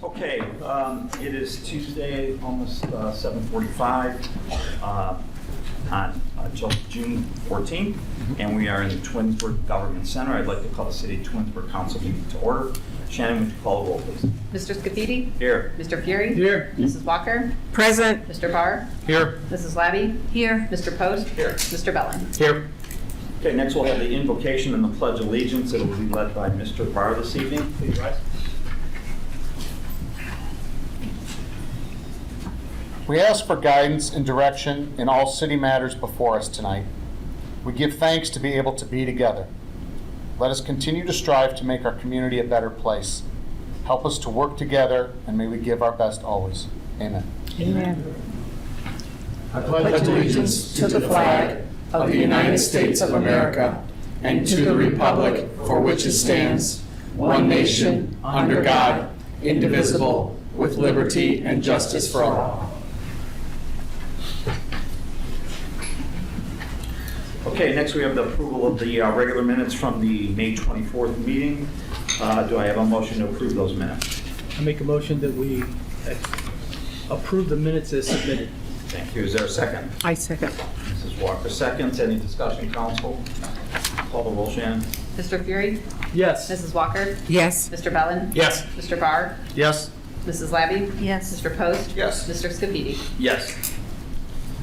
Okay, it is Tuesday, almost 7:45 on June 14th, and we are in the Twinsburg Government Center. I'd like to call the City of Twinsburg Council meeting to order. Shannon, would you call the roll, please? Mr. Scafidi? Here. Mr. Fury? Here. Mrs. Walker? Present. Mr. Barr? Here. Mrs. Labby? Here. Mr. Post? Here. Mr. Bellin? Here. Okay, next we'll have the invocation and the Pledge of Allegiance. It will be led by Mr. Barr this evening. Please rise. We ask for guidance and direction in all city matters before us tonight. We give thanks to be able to be together. Let us continue to strive to make our community a better place. Help us to work together, and may we give our best always. Amen. Amen. I pledge allegiance to the flag of the United States of America and to the republic for which it stands, one nation, under God, indivisible, with liberty and justice for all. Okay, next we have the approval of the regular minutes from the May 24th meeting. Do I have a motion to approve those minutes? I make a motion that we approve the minutes as submitted. Thank you. Is there a second? I second. Mrs. Walker seconds. Any discussion, council? Call the roll, Shannon. Mr. Fury? Yes. Mrs. Walker? Yes. Mr. Bellin? Yes. Mr. Barr? Yes. Mrs. Labby? Yes. Mr. Post? Yes. Mr. Scafidi? Yes.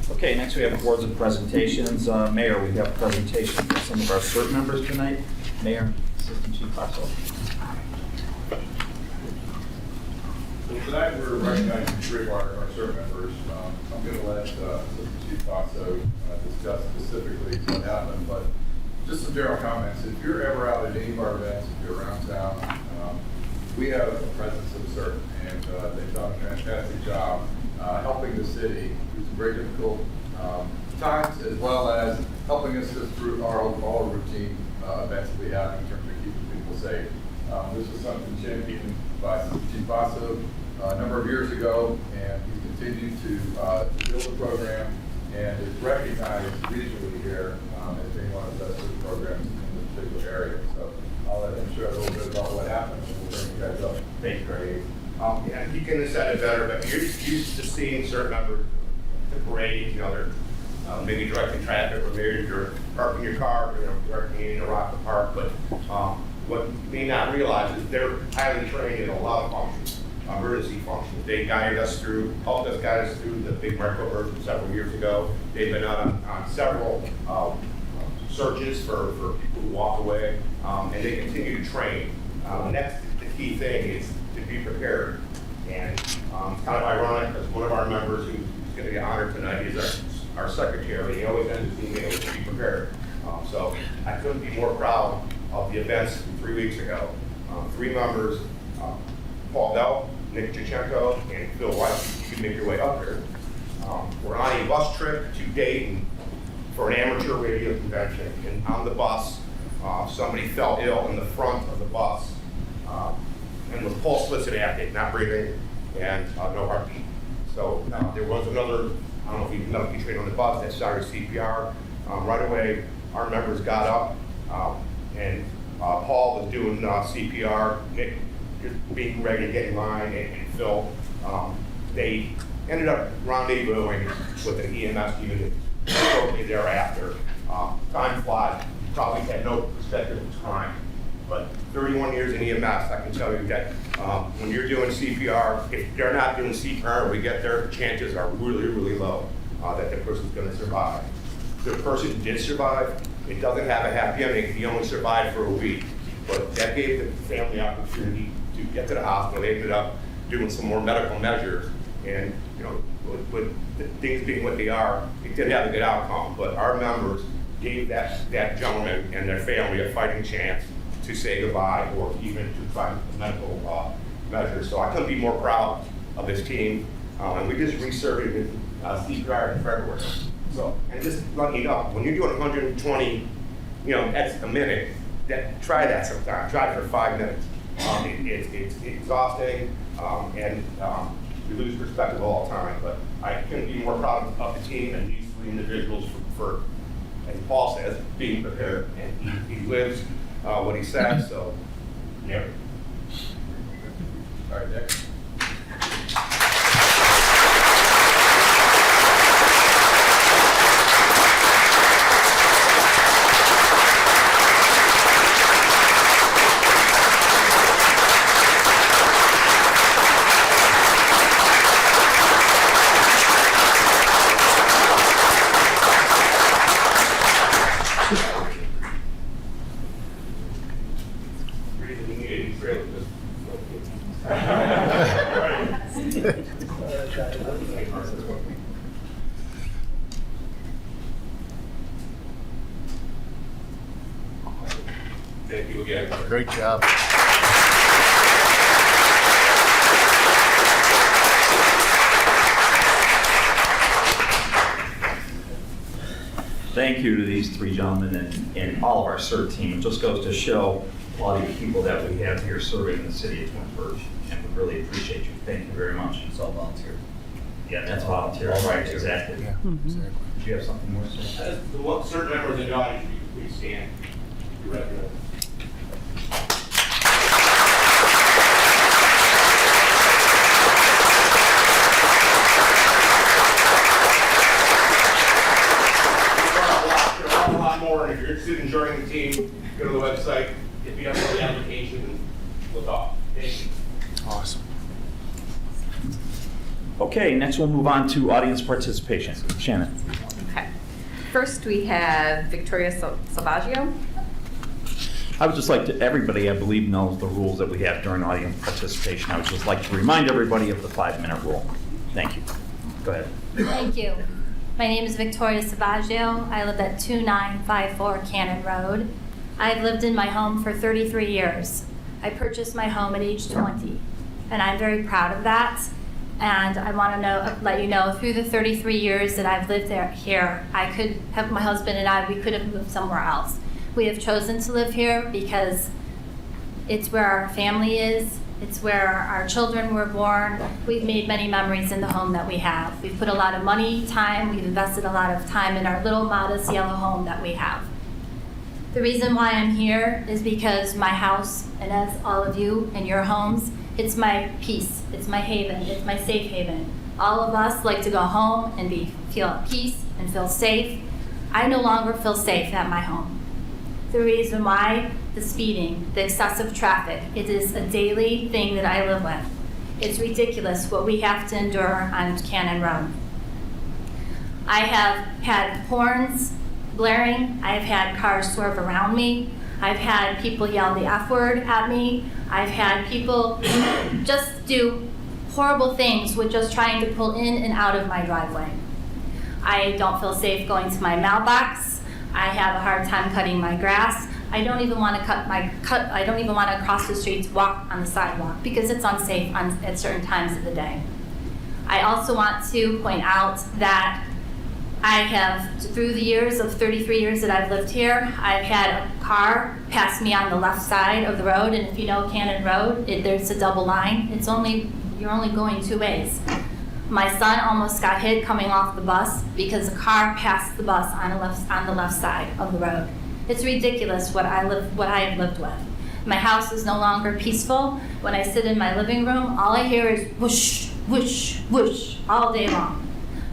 Okay, next we have boards and presentations. Mayor, we have presentations from some of our Cert members tonight. Mayor, Assistant Chief Passo. Well, tonight we're recognizing three of our Cert members. I'm going to let Assistant Chief Passo discuss specifically what happened, but just some general comments. If you're ever out at any of our events, if you're around town, we have a presence of Cert, and they've done a fantastic job helping the city through some very difficult times, as well as helping us through all routine events that we have in terms of keeping people safe. This was something championed by Chief Basso a number of years ago, and he's continued to build the program and is recognized regionally here as being one of the best food programs in this particular area. So I'll let him share a little bit about what happened, and we'll bring you guys up. Thank you, Greg. Yeah, you couldn't have said it better, but you're used to seeing certain members at the parade, they're maybe directing traffic, or maybe you're parking your car, directing it into Rockland Park, but what you may not realize is they're highly trained in a lot of functions, emergency functions. They guided us through, helped us guide us through the big microburst several years ago. They've been on several searches for people who walk away, and they continue to train. And that's the key thing, is to be prepared. And it's kind of ironic, because one of our members who's going to get honored tonight is our secretary. He always ends his email to be prepared. So I couldn't be more proud of the events from 3 weeks ago. Three members, Paul Bell, Nick Jachenko, and Phil White. You can make your way up here. We're on a bus trip to Dayton for an amateur radio convention. And on the bus, somebody fell ill in the front of the bus and was pulse active, not breathing, and no heartbeat. So there was another, I don't know if he medically trained on the bus, that started CPR. Right away, our members got up, and Paul was doing CPR, Nick just being ready to get in line, and Phil. They ended up rendezvousing with an EMS unit shortly thereafter. Time flies, probably had no perspective of time, but 31 years in EMS, I can tell you that when you're doing CPR, if they're not doing CPR when we get there, chances are really, really low that the person's going to survive. The person did survive. It doesn't have a happy ending. He only survived for a week, but that gave the family opportunity to get to the hospital. They ended up doing some more medical measures, and with the things being what they are, it did have a good outcome. But our members gave that gentleman and their family a fighting chance to say goodbye, or even to find medical measures. So I couldn't be more proud of this team. And we just resurveyed CPR in February. So, and just letting you know, when you're doing 120, that's a minute, try that sometime. Try it for 5 minutes. It's exhausting, and we lose perspective all the time. But I couldn't be more proud of the team and these three individuals for, as Paul says, being prepared. And he lives what he says. So, yeah. All right, Nick. Thank you again. Great job. Thank you to these three gentlemen and all of our Cert team. It just goes to show all the people that we have here serving the city of Twinsburg, and we really appreciate you. Thank you very much. It's all volunteer. Yeah, that's volunteer, right, exactly. Yeah, exactly. Did you have something more to say? Certain members in the audience, please stand. You're ready. A lot more, and if you're interested in joining the team, go to the website, get me up on the application, and we'll talk. Thank you. Awesome. Okay, next we'll move on to audience participation. Shannon. Okay. First, we have Victoria Salvaggio. I would just like to, everybody I believe knows the rules that we have during audience participation. I would just like to remind everybody of the 5-minute rule. Thank you. Go ahead. Thank you. My name is Victoria Salvaggio. I live at 2954 Cannon Road. I've lived in my home for 33 years. I purchased my home at age 20, and I'm very proud of that. And I want to let you know, through the 33 years that I've lived here, I could have, my husband and I, we could have moved somewhere else. We have chosen to live here because it's where our family is. It's where our children were born. We've made many memories in the home that we have. We've put a lot of money, time, we've invested a lot of time in our little modest yellow home that we have. The reason why I'm here is because my house, and as all of you in your homes, it's my peace, it's my haven, it's my safe haven. All of us like to go home and feel at peace and feel safe. I no longer feel safe at my home. The reason why, the speeding, the excessive traffic, it is a daily thing that I live with. It's ridiculous what we have to endure on Cannon Road. I have had horns blaring, I've had cars swerve around me, I've had people yell the F word at me, I've had people just do horrible things with just trying to pull in and out of my driveway. I don't feel safe going to my mailbox. I have a hard time cutting my grass. I don't even want to I don't even want to cross the street to walk on the sidewalk because it's unsafe at certain times of the day. I also want to point out that I have, through the years of 33 years that I've lived here, I've had a car pass me on the left side of the road, and if you know Cannon Road, there's a double line. You're only going two ways. My son almost got hit coming off the bus because a car passed the bus on the left side of the road. It's ridiculous what I have lived with. My house is no longer peaceful. When I sit in my living room, all I hear is whoosh, whoosh, whoosh all day long.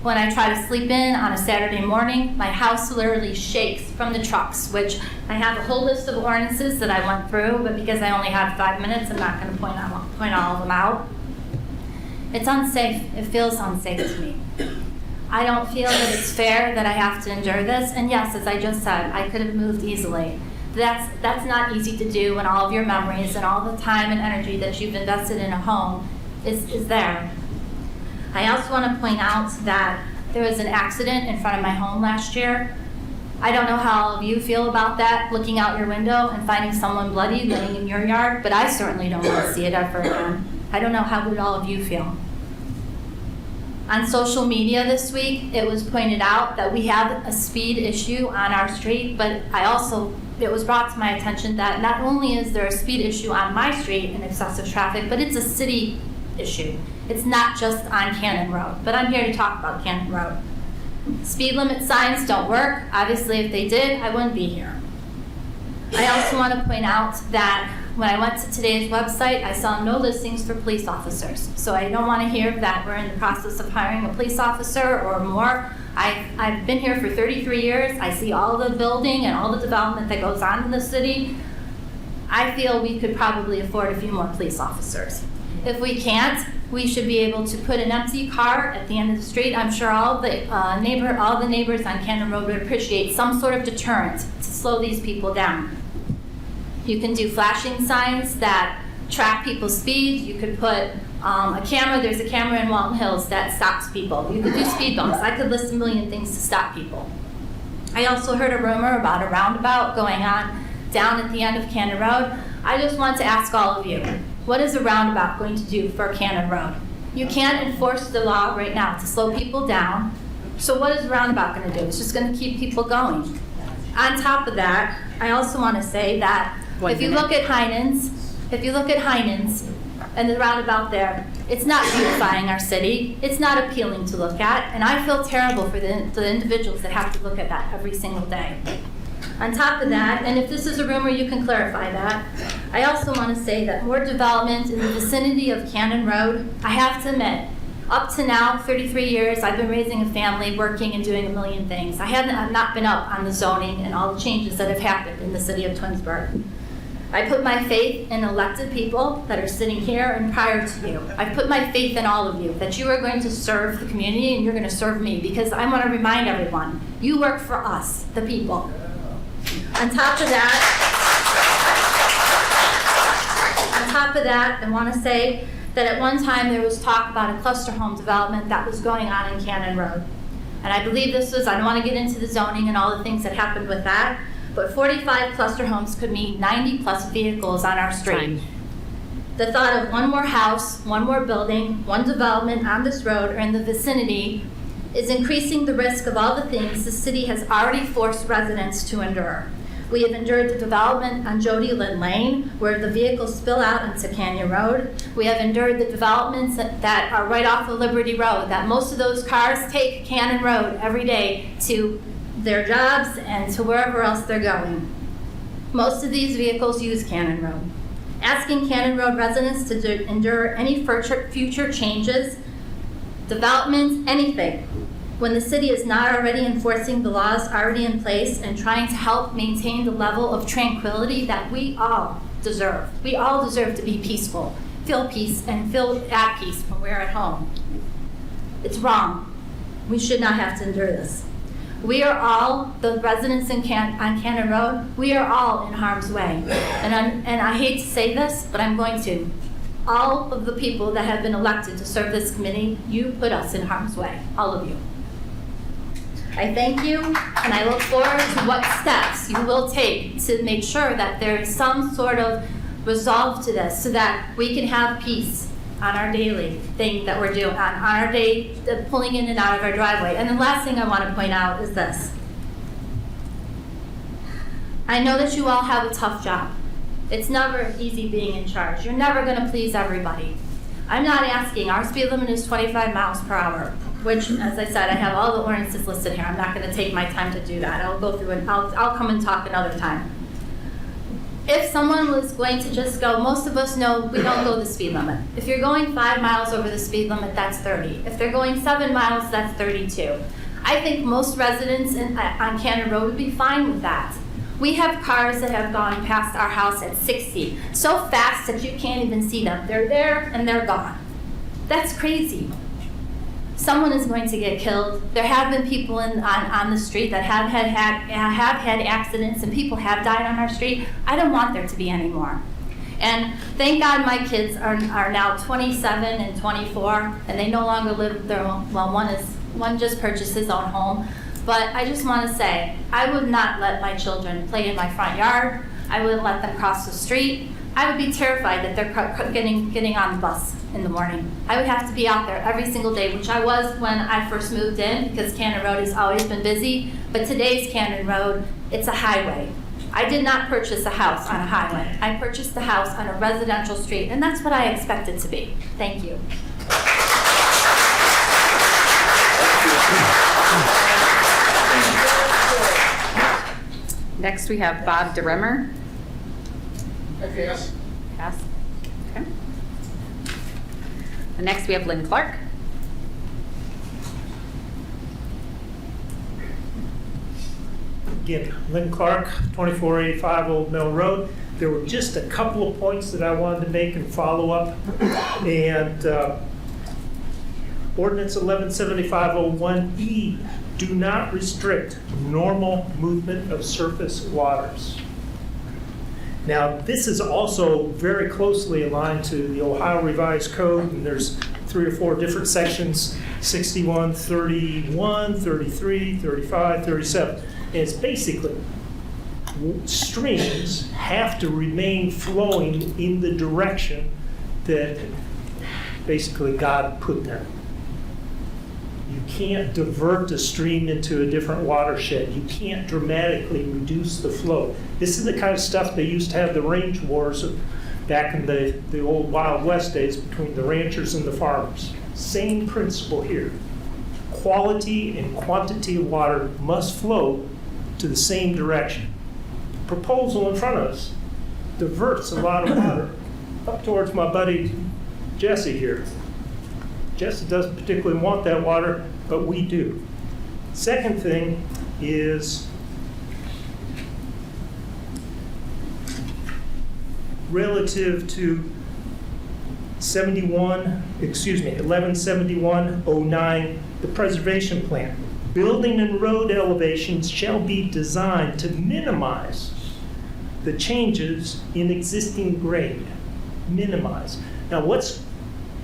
When I try to sleep in on a Saturday morning, my house literally shakes from the trucks, which I have a whole list of ordinances that I went through, but because I only have 5 minutes, I'm not going to point all of them out. It's unsafe. It feels unsafe to me. I don't feel that it's fair that I have to endure this. And yes, as I just said, I could have moved easily. That's not easy to do when all of your memories and all the time and energy that you've invested in a home is there. I also want to point out that there was an accident in front of my home last year. I don't know how all of you feel about that, looking out your window and finding someone bloody laying in your yard, but I certainly don't want to see it ever again. I don't know how would all of you feel. On social media this week, it was pointed out that we have a speed issue on our street, but it was brought to my attention that not only is there a speed issue on my street and excessive traffic, but it's a city issue. It's not just on Cannon Road, but I'm here to talk about Cannon Road. Speed limit signs don't work. Obviously, if they did, I wouldn't be here. I also want to point out that when I went to today's website, I saw no listings for police officers. So I don't want to hear that we're in the process of hiring a police officer or more. I've been here for 33 years. I see all the building and all the development that goes on in the city. I feel we could probably afford a few more police officers. If we can't, we should be able to put an empty car at the end of the street. I'm sure all the neighbors on Cannon Road would appreciate some sort of deterrent to slow these people down. You can do flashing signs that track people's speed. You could put a camera. There's a camera in Walton Hills that stops people. You could do speed bumps. I could list a million things to stop people. I also heard a rumor about a roundabout going on down at the end of Cannon Road. I just want to ask all of you, what is a roundabout going to do for Cannon Road? You can't enforce the law right now to slow people down. So what is a roundabout going to do? It's just going to keep people going. On top of that, I also want to say that if you look at Heinen's and the roundabout there, it's not beautifying our city. It's not appealing to look at. And I feel terrible for the individuals that have to look at that every single day. On top of that, and if this is a rumor, you can clarify that, I also want to say that more development in the vicinity of Cannon Road, I have to admit, up to now, 33 years, I've been raising a family, working and doing a million things. I've not been up on the zoning and all the changes that have happened in the city of Twinsburg. I put my faith in elected people that are sitting here and prior to you. I put my faith in all of you, that you are going to serve the community and you're going to serve me, because I want to remind everyone, you work for us, the people. On top of that, I want to say that at one time there was talk about a cluster home development that was going on in Cannon Road. And I believe this was, I don't want to get into the zoning and all the things that happened with that, but 45 cluster homes could mean 90 plus vehicles on our street. The thought of one more house, one more building, one development on this road or in the vicinity is increasing the risk of all the things the city has already forced residents to endure. We have endured the development on Jody Lynn Lane, where the vehicles spill out into Canyon Road. We have endured the developments that are right off of Liberty Road, that most of those cars take Cannon Road every day to their jobs and to wherever else they're going. Most of these vehicles use Cannon Road. Asking Cannon Road residents to endure any future changes, developments, anything, when the city is not already enforcing the laws already in place and trying to help maintain the level of tranquility that we all deserve. We all deserve to be peaceful, feel peace, and feel at peace when we're at home. It's wrong. We should not have to endure this. We are all, the residents on Cannon Road, we are all in harm's way. And I hate to say this, but I'm going to. All of the people that have been elected to serve this committee, you put us in harm's way, all of you. I thank you, and I look forward to what steps you will take to make sure that there is some sort of resolve to this so that we can have peace on our daily thing that we're doing, on our day pulling in and out of our driveway. And the last thing I want to point out is this. I know that you all have a tough job. It's never easy being in charge. You're never going to please everybody. I'm not asking, our speed limit is 25 miles per hour, which, as I said, I have all the ordinances listed here. I'm not going to take my time to do that. I'll go through and I'll come and talk another time. If someone was going to just go, most of us know we don't go the speed limit. If you're going 5 miles over the speed limit, that's 30. If they're going 7 miles, that's 32. I think most residents on Cannon Road would be fine with that. We have cars that have gone past our house at 60, so fast that you can't even see them. They're there and they're gone. That's crazy. Someone is going to get killed. There have been people on the street that have had accidents, and people have died on our street. I don't want there to be any more. And thank God my kids are now 27 and 24, and they no longer live their own. Well, one just purchased his own home. But I just want to say, I would not let my children play in my front yard. I wouldn't let them cross the street. I would be terrified that they're getting on the bus in the morning. I would have to be out there every single day, which I was when I first moved in, because Cannon Road has always been busy. But today's Cannon Road, it's a highway. I did not purchase a house on a highway. I purchased a house on a residential street, and that's what I expect it to be. Thank you. Next, we have Bob DeRimmer. Yes. Yes. Okay. And next, we have Lynn Clark. Again, Lynn Clark, 2485 Old Mill Road. There were just a couple of points that I wanted to make and follow up. And Ordinance 117501E, do not restrict normal movement of surface waters. Now, this is also very closely aligned to the Ohio Revised Code, and there's 3 or 4 different sections, 61, 31, 33, 35, 37. And it's basically streams have to remain flowing in the direction that basically God put them. You can't divert the stream into a different watershed. You can't dramatically reduce the flow. This is the kind of stuff they used to have the range wars back in the old Wild West days between the ranchers and the farmers. Same principle here. Quality and quantity of water must flow to the same direction. The proposal in front of us diverts a lot of water up towards my buddy Jesse here. Jesse doesn't particularly want that water, but we do. Second thing is relative to 1171-09, the preservation plan. Building and road elevations shall be designed to minimize the changes in existing grade. Minimize. Now, what's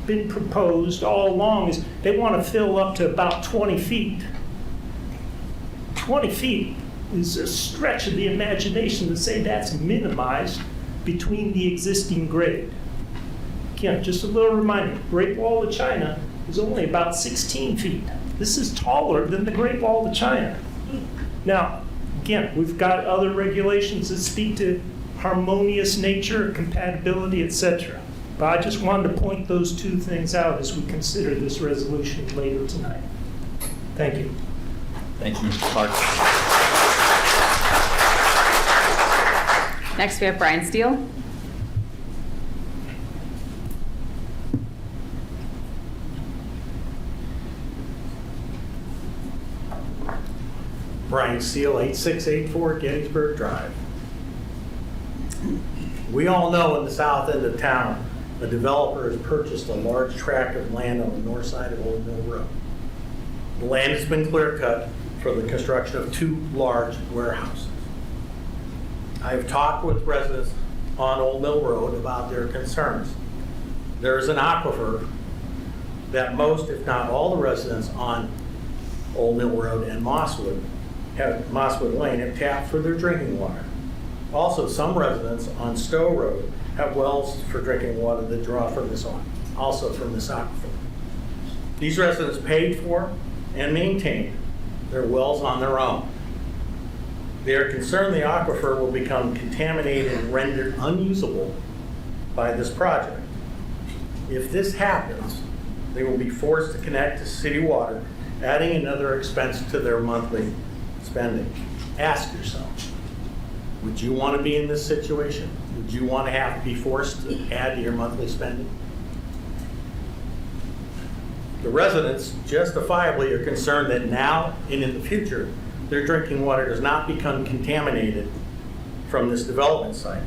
been proposed all along is they want to fill up to about 20 feet. 20 feet is a stretch of the imagination to say that's minimized between the existing grade. Again, just a little reminder, Great Wall of China is only about 16 feet. This is taller than the Great Wall of China. Now, again, we've got other regulations that speak to harmonious nature, compatibility, etc. But I just wanted to point those 2 things out as we consider this resolution later tonight. Thank you. Thank you, Mr. Clark. Next, we have Brian Steele. Brian Steele, 8684 Gettysburg Drive. We all know in the south end of town, a developer has purchased a large tract of land on the north side of Old Mill Road. The land has been clear cut for the construction of 2 large warehouses. I've talked with residents on Old Mill Road about their concerns. There is an aquifer that most, if not all, the residents on Old Mill Road and Mosswood Lane have tapped for their drinking water. Also, some residents on Stowe Road have wells for drinking water that draw from this aquifer. These residents paid for and maintained their wells on their own. They are concerned the aquifer will become contaminated and rendered unusable by this project. If this happens, they will be forced to connect to city water, adding another expense to their monthly spending. Ask yourself, would you want to be in this situation? Would you want to have to be forced to add to your monthly spending? The residents justifiably are concerned that now and in the future, their drinking water does not become contaminated from this development site.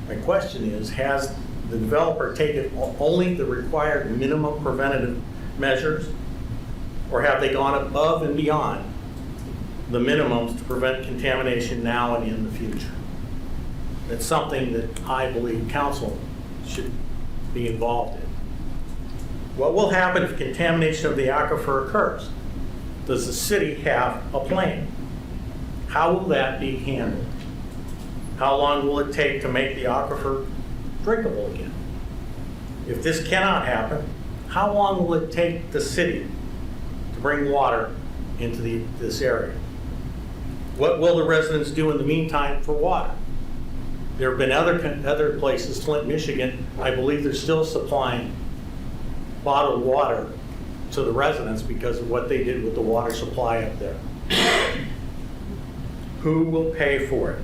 My question is, has the developer taken only the required minimum preventative measures, or have they gone above and beyond the minimums to prevent contamination now and in the future? That's something that I believe council should be involved in. What will happen if contamination of the aquifer occurs? Does the city have a plan? How will that be handled? How long will it take to make the aquifer drinkable again? If this cannot happen, how long will it take the city to bring water into this area? What will the residents do in the meantime for water? There have been other places, Flint, Michigan, I believe they're still supplying bottled water to the residents because of what they did with the water supply up there. Who will pay for it?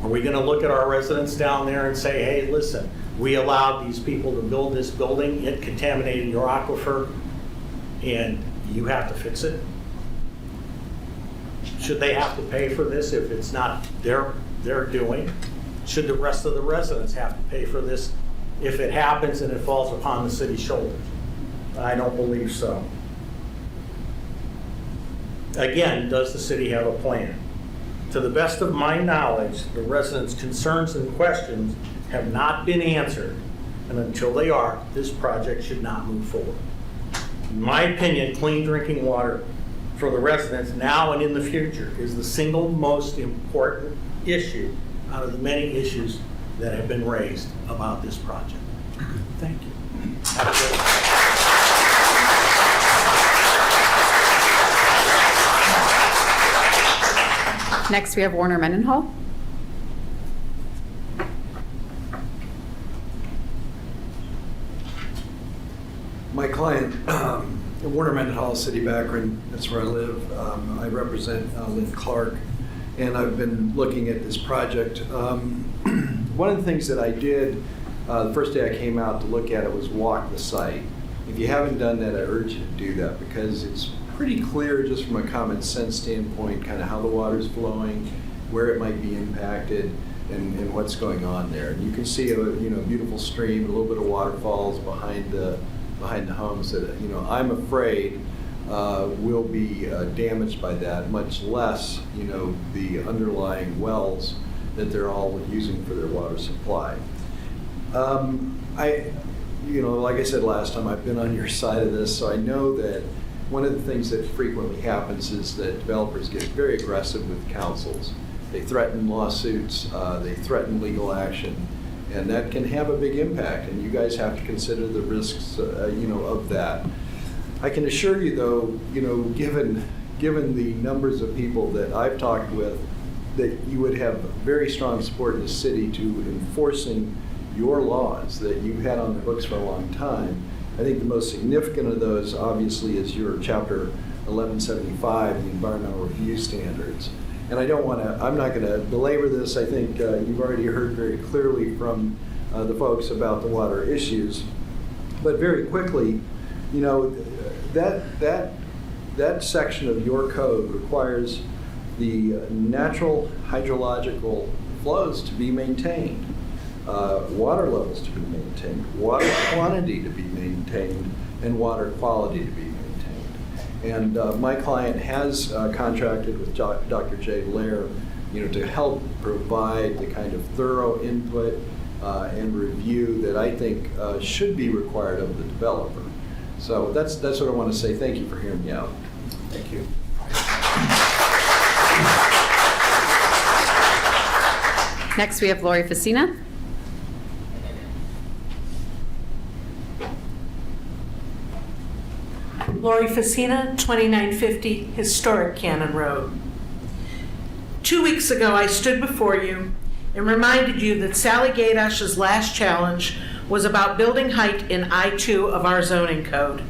Are we going to look at our residents down there and say, hey, listen, we allowed these people to build this building, it contaminated your aquifer, and you have to fix it? Should they have to pay for this if it's not their doing? Should the rest of the residents have to pay for this if it happens and it falls upon the city's shoulders? I don't believe so. Again, does the city have a plan? To the best of my knowledge, the residents' concerns and questions have not been answered, and until they are, this project should not move forward. In my opinion, clean drinking water for the residents now and in the future is the single most important issue out of the many issues that have been raised about this project. Thank you. Next, we have Warner Mendenhall. My client, Warner Mendenhall, City of Akron, that's where I live. I represent Lynn Clark, and I've been looking at this project. One of the things that I did the first day I came out to look at it was walk the site. If you haven't done that, I urge you to do that because it's pretty clear just from a common sense standpoint kind of how the water's flowing, where it might be impacted, and what's going on there. And you can see a beautiful stream, a little bit of waterfalls behind the homes that I'm afraid will be damaged by that, much less the underlying wells that they're all using for their water supply. Like I said last time, I've been on your side of this, so I know that one of the things that frequently happens is that developers get very aggressive with councils. They threaten lawsuits, they threaten legal action, and that can have a big impact, and you guys have to consider the risks of that. I can assure you though, given the numbers of people that I've talked with, that you would have very strong support in the city to enforcing your laws that you've had on the books for a long time. I think the most significant of those obviously is your Chapter 1175, the environmental review standards. And I'm not going to belabor this. I think you've already heard very clearly from the folks about the water issues. But very quickly, that section of your code requires the natural hydrological flows to be maintained, water levels to be maintained, water quantity to be maintained, and water quality to be maintained. And my client has contracted with Dr. Jay Lair, to help provide the kind of thorough input and review that I think should be required of the developer. So that's what I want to say. Thank you for hearing me out. Thank you. Next, we have Lori Facina. Lori Facina, 2950 Historic Cannon Road. 2 weeks ago, I stood before you and reminded you that Sally Gaydash's last challenge was about building height in I-2 of our zoning code.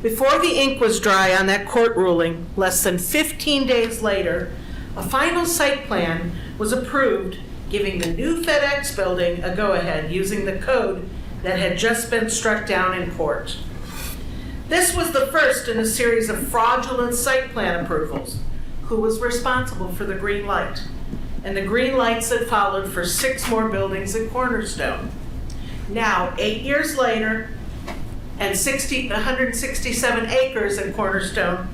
Before the ink was dry on that court ruling, less than 15 days later, a final site plan was approved giving the new FedEx building a go-ahead using the code that had just been struck down in court. This was the first in a series of fraudulent site plan approvals. Who was responsible for the green light? And the green lights that followed for 6 more buildings at Cornerstone. Now, 8 years later, and 167 acres at Cornerstone,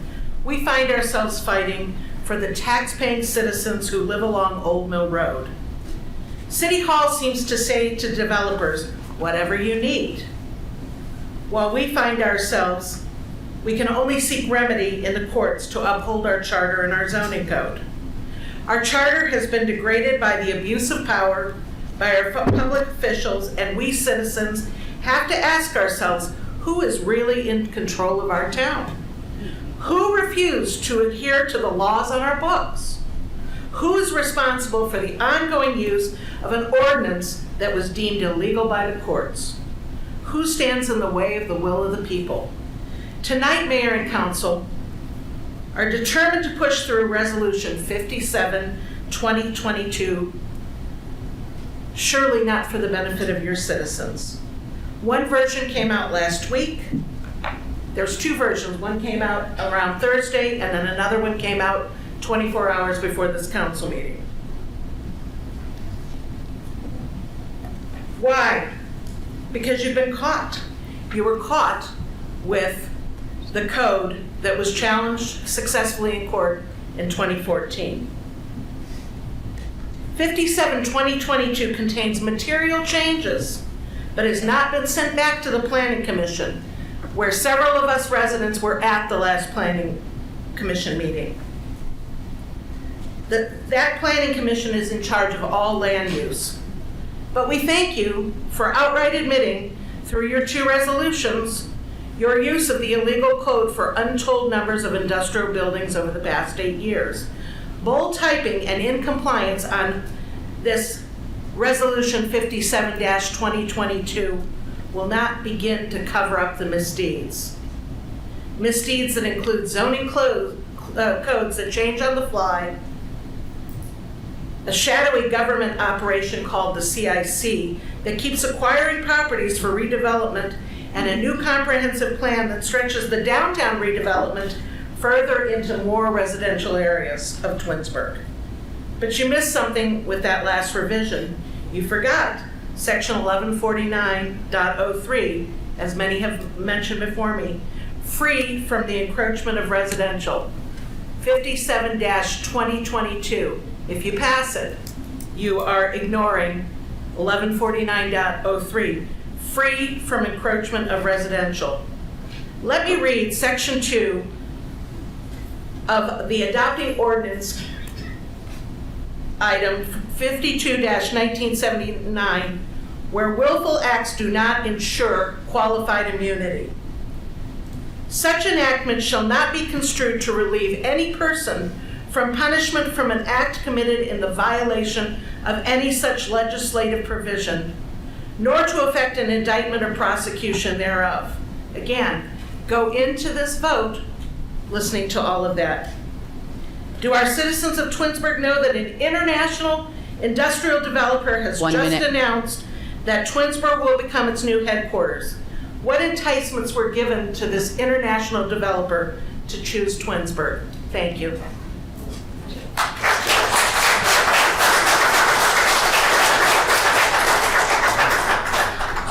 we find ourselves fighting for the tax-paying citizens who live along Old Mill Road. City Hall seems to say to developers, whatever you need. While we find ourselves, we can only seek remedy in the courts to uphold our charter and our zoning code. Our charter has been degraded by the abuse of power by our public officials, and we citizens have to ask ourselves, who is really in control of our town? Who refused to adhere to the laws on our books? Who is responsible for the ongoing use of an ordinance that was deemed illegal by the courts? Who stands in the way of the will of the people? Tonight, Mayor and Council are determined to push through Resolution 57, 2022, surely not for the benefit of your citizens. One version came out last week. There's 2 versions. One came out around Thursday, and then another one came out 24 hours before this council meeting. Why? Because you've been caught. You were caught with the code that was challenged successfully in court in 2014. 57-2022 contains material changes, but has not been sent back to the Planning Commission, where several of us residents were at the last Planning Commission meeting. That Planning Commission is in charge of all land use. But we thank you for outright admitting, through your 2 resolutions, your use of the illegal code for untold numbers of industrial buildings over the past 8 years. Bold typing and in compliance on this Resolution 57-2022 will not begin to cover up the misdeeds. Misdeeds that include zoning codes that change on the fly, a shadowy government operation called the CIC that keeps acquiring properties for redevelopment, and a new comprehensive plan that stretches the downtown redevelopment further into more residential areas of Twinsburg. But you missed something with that last revision. You forgot Section 1149.03, as many have mentioned before me, free from the encroachment of residential. 57-2022. If you pass it, you are ignoring 1149.03, free from encroachment of residential. Let me read Section 2 of the adopting ordinance item 52-1979, where willful acts do not ensure qualified immunity. Such enactment shall not be construed to relieve any person from punishment from an act committed in the violation of any such legislative provision, nor to effect an indictment or prosecution thereof. Again, go into this vote listening to all of that. Do our citizens of Twinsburg know that an international industrial developer has announced that Twinsburg will become its new headquarters? What enticements were given to this international developer to choose Twinsburg? Thank you.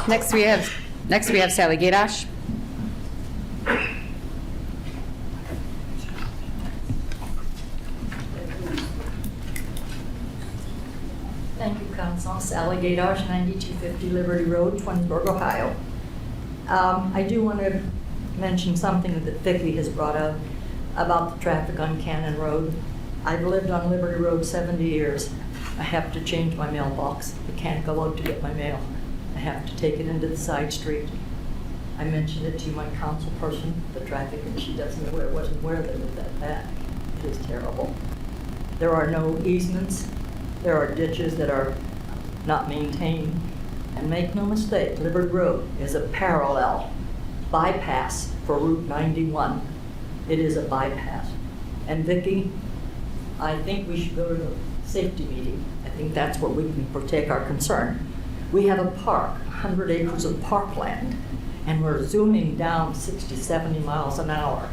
Next we have Sally Gaydash. Thank you, Council. Sally Gaydash, 9250 Liberty Road, Twinsburg, Ohio. I do want to mention something that Vicki has brought up about the traffic on Cannon Road. I've lived on Liberty Road 70 years. I have to change my mailbox. I can't go out to get my mail. I have to take it into the side street. I mentioned it to my council person, the traffic, and she wasn't aware that it was that bad. It is terrible. There are no easements. There are ditches that are not maintained. And make no mistake, Liberty Road is a parallel bypass for Route 91. It is a bypass. And Vicki, I think we should go to the safety meeting. I think that's where we can take our concern. We have a park, 100 acres of parkland, and we're zooming down 60, 70 miles an hour.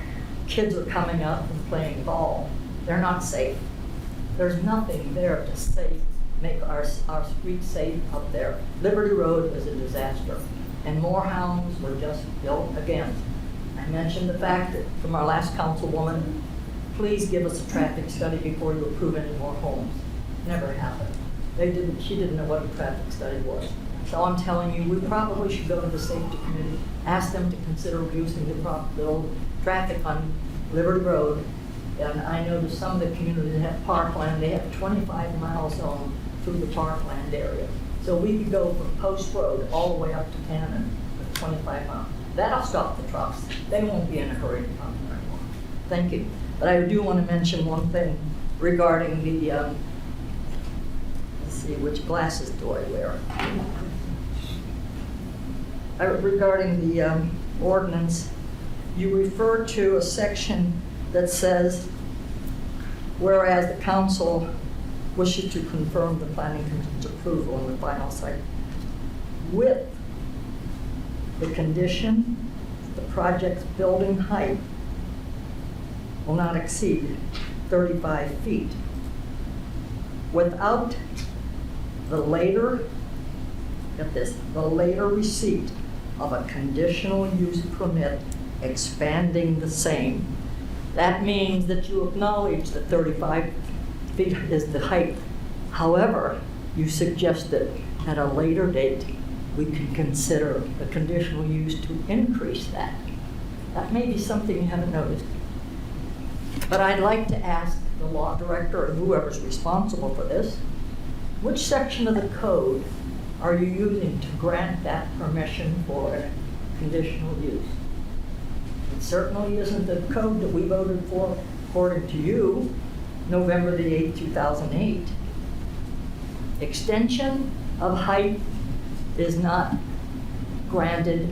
Kids are coming up and playing ball. They're not safe. There's nothing there to make our streets safe up there. Liberty Road is a disaster, and more homes were just built again. I mentioned the fact that from our last councilwoman, please give us a traffic study before you approve any more homes. Never happened. She didn't know what a traffic study was. So I'm telling you, we probably should go to the safety committee, ask them to consider reducing the old traffic on Liberty Road. And I know that some of the communities that have parkland, they have a 25-mile zone through the parkland area. So we could go from Post Road all the way up to Cannon with 25 miles. That'll stop the trucks. They won't be in a hurry to come here anymore. Thank you. But I do want to mention one thing regarding the, let's see, which glasses do I wear? Regarding the ordinance, you refer to a section that says, whereas the council wishes to confirm the planning commission's approval on the final site with the condition the project's building height will not exceed 35 feet without the later, get this, the later receipt of a conditional use permit expanding the same. That means that you acknowledge that 35 feet is the height However, you suggested at a later date, we can consider a conditional use to increase that. That may be something you haven't noticed. But I'd like to ask the law director and whoever's responsible for this, which section of the code are you using to grant that permission for a conditional use? It certainly isn't the code that we voted for, according to you, November the 8th, 2008. Extension of height is not granted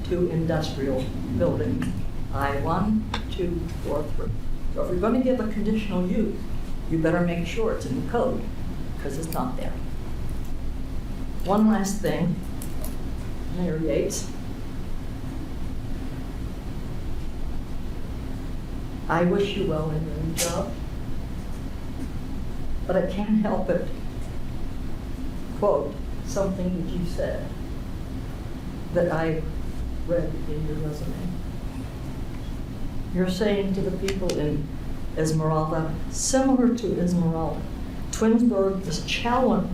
to industrial buildings. I-1, 2, 4, 3. So if you're going to give a conditional use, you better make sure it's in the code, because it's not there. One last thing, Mayor Yates. I wish you well in your new job, but I can't help but quote something that you said that I read in your resume. You're saying to the people in Esmeralda, similar to Esmeralda, Twinsburg is challenged.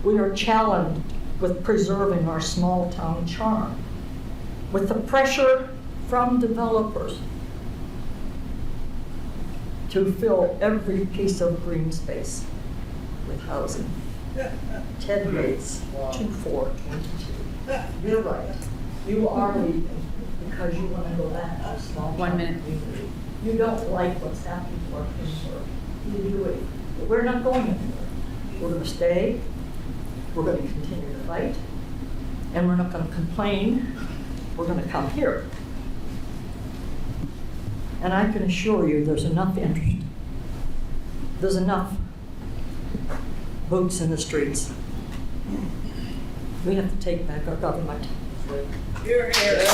We are challenged with preserving our small town charm, with the pressure from developers to fill every piece of green space with housing. Ted Yates, 2422. You're right. You are leaving because you want to go back to a small 1 minute. community. You don't like what's happening to our Twinsburg. You do it. But we're not going anywhere. We're going to stay. We're going to continue to fight. And we're not going to complain. We're going to come here. And I can assure you there's enough interest. There's enough boots in the streets. We have to take back our government. You're here.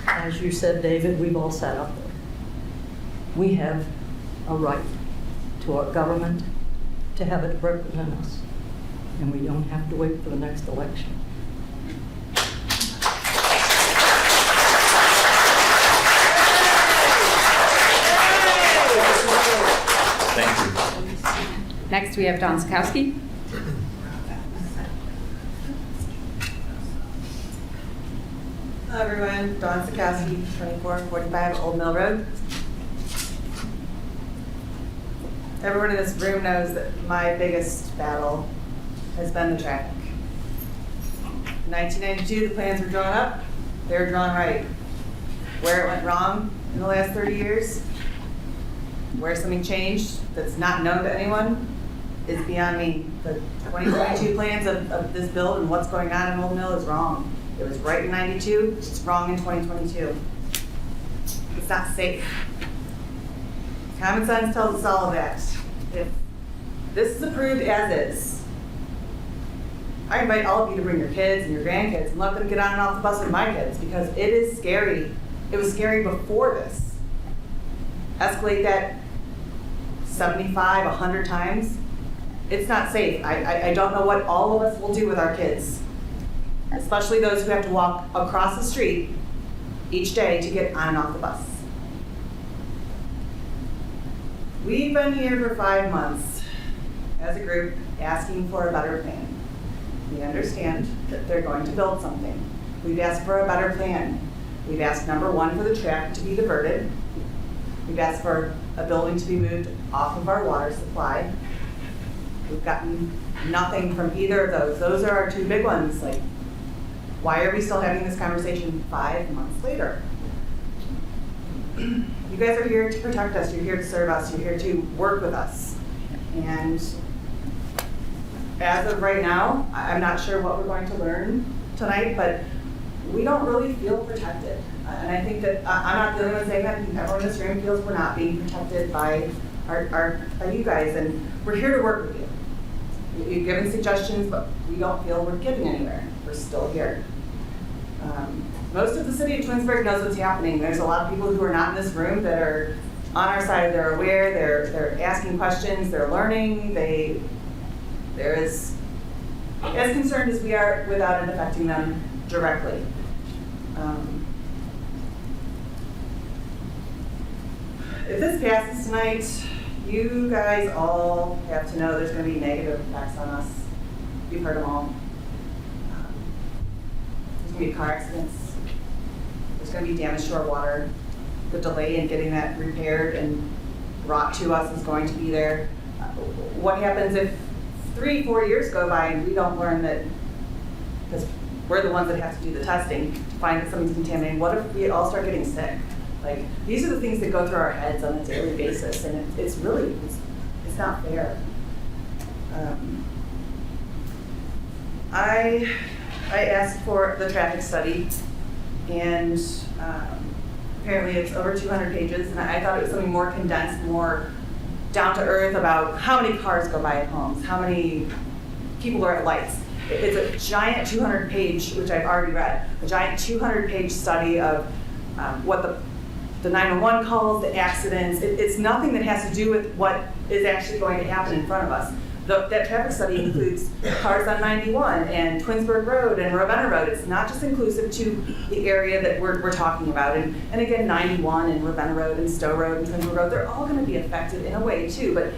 As you said, David, we've all sat up there. We have a right to our government to have it represent us. And we don't have to wait for the next election. Thank you. Next, we have Don Sikowski. Hello everyone, Dawn Sikowski, 2445 Old Mill Road. Everyone in this room knows that my biggest battle has been the traffic. In 1992, the plans were drawn up, they were drawn right. Where it went wrong in the last 30 years, where something changed that's not known to anyone, is beyond me. The 2022 plans of this build and what's going on in Old Mill is wrong. It was right in 92, it's wrong in 2022. It's not safe. Common sense tells us all of that. If this is approved as is, I invite all of you to bring your kids and your grandkids and let them get on and off the bus with my kids, because it is scary. It was scary before this. Escalate that 75, 100 times. It's not safe. I don't know what all of us will do with our kids, especially those who have to walk across the street each day to get on and off the bus. We've been here for 5 months as a group asking for a better plan. We understand that they're going to build something. We've asked for a better plan. We've asked, number one, for the track to be diverted. We've asked for a building to be moved off of our water supply. We've gotten nothing from either of those. Those are our two big ones. Like, why are we still having this conversation 5 months later? You guys are here to protect us. You're here to serve us. You're here to work with us. And as of right now, I'm not sure what we're going to learn tonight, but we don't really feel protected. And I think that I'm not the only one saying that. I think everyone in this room feels we're not being protected by you guys. And we're here to work with you. You've given suggestions, but we don't feel we're getting anywhere. We're still here. Most of the city of Twinsburg knows what's happening. There's a lot of people who are not in this room that are on our side. They're aware. They're asking questions. They're learning. They're as concerned as we are without it affecting them directly. if this passes tonight, you guys all have to know there's going to be negative effects on us. You've heard them all. There's going to be car accidents. There's going to be damage to our water. The delay in getting that repaired and brought to us is going to be there. What happens if 3-4 years go by and we don't learn that, because we're the ones that have to do the testing to find that something's contaminated? What if we all start getting sick? Like, these are the things that go through our heads on a daily basis, and it's really, it's not fair. I asked for the traffic study, and apparently it's over 200 pages, and I thought it was something more condensed, more down to earth about how many cars go by at homes, how many people are at lights. It's a giant 200-page, which I've already read, a giant 200-page study of what the 911 calls, the accidents. It's nothing that has to do with what is actually going to happen in front of us. That traffic study includes cars on 91 and Twinsburg Road and Ravenna Road. It's not just inclusive to the area that we're talking about. And again, 91 and Ravenna Road and Stowe Road and Twinsburg Road, they're all going to be affected in a way too. But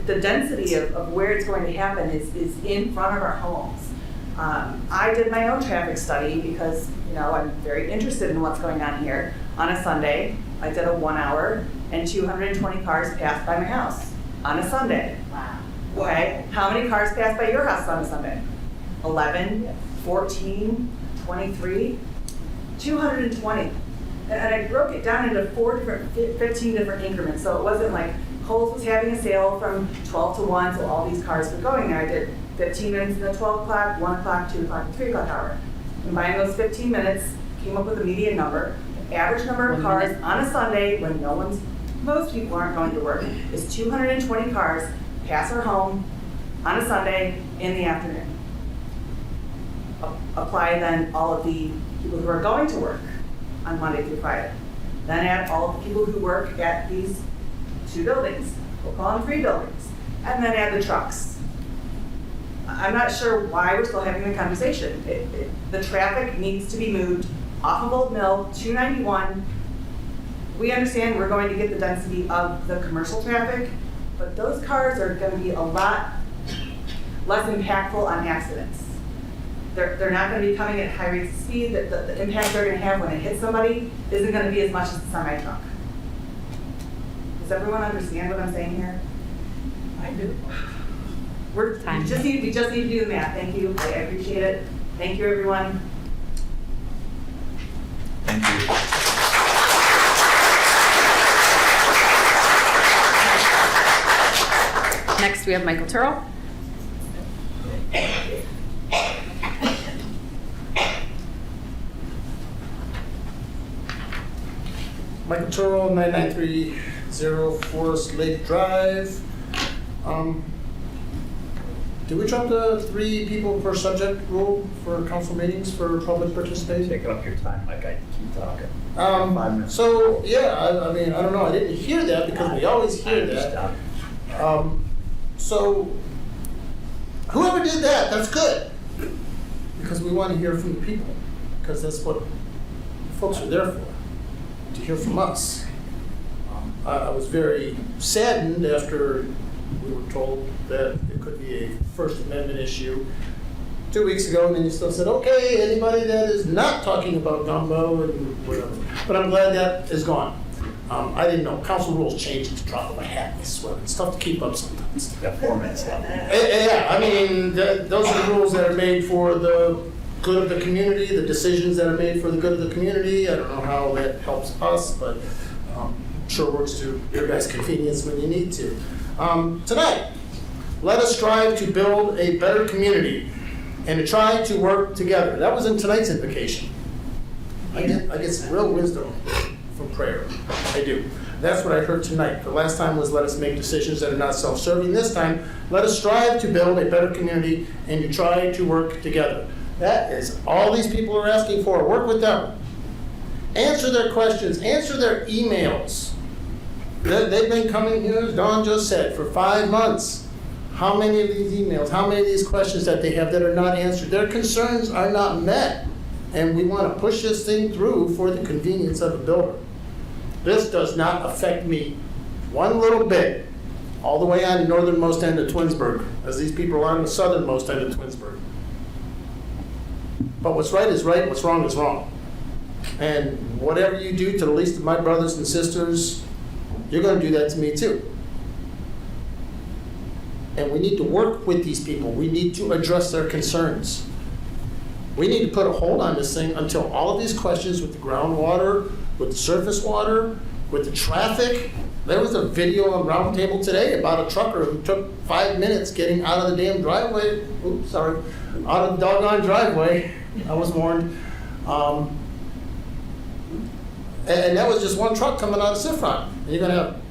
the density of where it's going to happen is in front of our homes. I did my own traffic study because, you know, I'm very interested in what's going on here. On a Sunday, I did a 1 hour and 220 cars passed by my house on a Sunday. Wow. Okay, how many cars passed by your house on a Sunday? 11, 14, 23, 220. And I broke it down into 15 different increments. So it wasn't like Kohl's was having a sale from 12 to 1, so all these cars were going there. I did 15 minutes in the 12 o'clock, 1 o'clock, 2 o'clock, and 3 o'clock hour. Combined those 15 minutes, came up with a median number. The average number of cars on a Sunday when most people aren't going to work is 220 cars pass our home on a Sunday in the afternoon. Apply then all of the people who are going to work on Monday through Friday. Then add all of the people who work at these 2 buildings. We'll call them 3 buildings. And then add the trucks. I'm not sure why we're still having the conversation. The traffic needs to be moved off of Old Mill, 291. We understand we're going to get the density of the commercial traffic, but those cars are going to be a lot less impactful on accidents. They're not going to be coming at high rates of speed. The impact they're going to have when it hits somebody isn't going to be as much as the semi-truck. Does everyone understand what I'm saying here? I do. We just need to do the math. Thank you. I appreciate it. Thank you, everyone. Thank you. Next, we have Michael Turrell. Michael Turrell, 9930 Forest Lake Drive. Did we drop the 3 people per subject rule for council meetings for public participation? Take up your time, Mike. I keep talking. 5 minutes. So, yeah, I mean, I don't know, I didn't hear that because we always hear that. So, whoever did that, that's good. Because we want to hear from the people, because that's what folks are there for, to hear from us. I was very saddened after we were told that it could be a First Amendment issue 2 weeks ago, and then you still said, okay, anybody that is not talking about gumbo and whatever. But I'm glad that is gone. I didn't know. Council rules changed at the drop of a hat, I swear. It's tough to keep up sometimes. Got 4 minutes left. Yeah, I mean, those are the rules that are made for the good of the community, the decisions that are made for the good of the community. I don't know how that helps us, but sure works to your guys' convenience when you need to. Tonight, let us strive to build a better community and to try to work together. That was in tonight's invocation. I get some real wisdom from prayer. I do. That's what I heard tonight. The last time was let us make decisions that are not self-serving. This time, let us strive to build a better community and to try to work together. That is all these people are asking for. Work with them. Answer their questions. Answer their emails. They've been coming here, as Dawn just said, for 5 months. How many of these emails, how many of these questions that they have that are not answered? Their concerns are not met. And we want to push this thing through for the convenience of the builder. This does not affect me one little bit, all the way on the northernmost end of Twinsburg, as these people are on the southernmost end of Twinsburg. But what's right is right, what's wrong is wrong. And whatever you do to the least of my brothers and sisters, you're going to do that to me too. And we need to work with these people. We need to address their concerns. We need to put a hold on this thing until all of these questions with the groundwater, with the surface water, with the traffic. There was a video on Roundtable today about a trucker who took 5 minutes getting out of the damn driveway. Oops, sorry. Out of the doggone driveway. I was warned. And that was just one truck coming out of Siffron. And you're going to have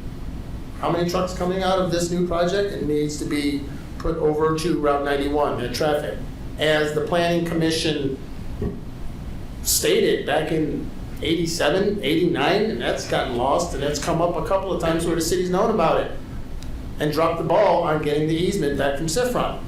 how many trucks coming out of this new project? It needs to be put over to Route 91 and traffic. As the Planning Commission stated back in 87, 89, and that's gotten lost, and that's come up a couple of times where the city's known about it and dropped the ball on getting the easement back from Siffron.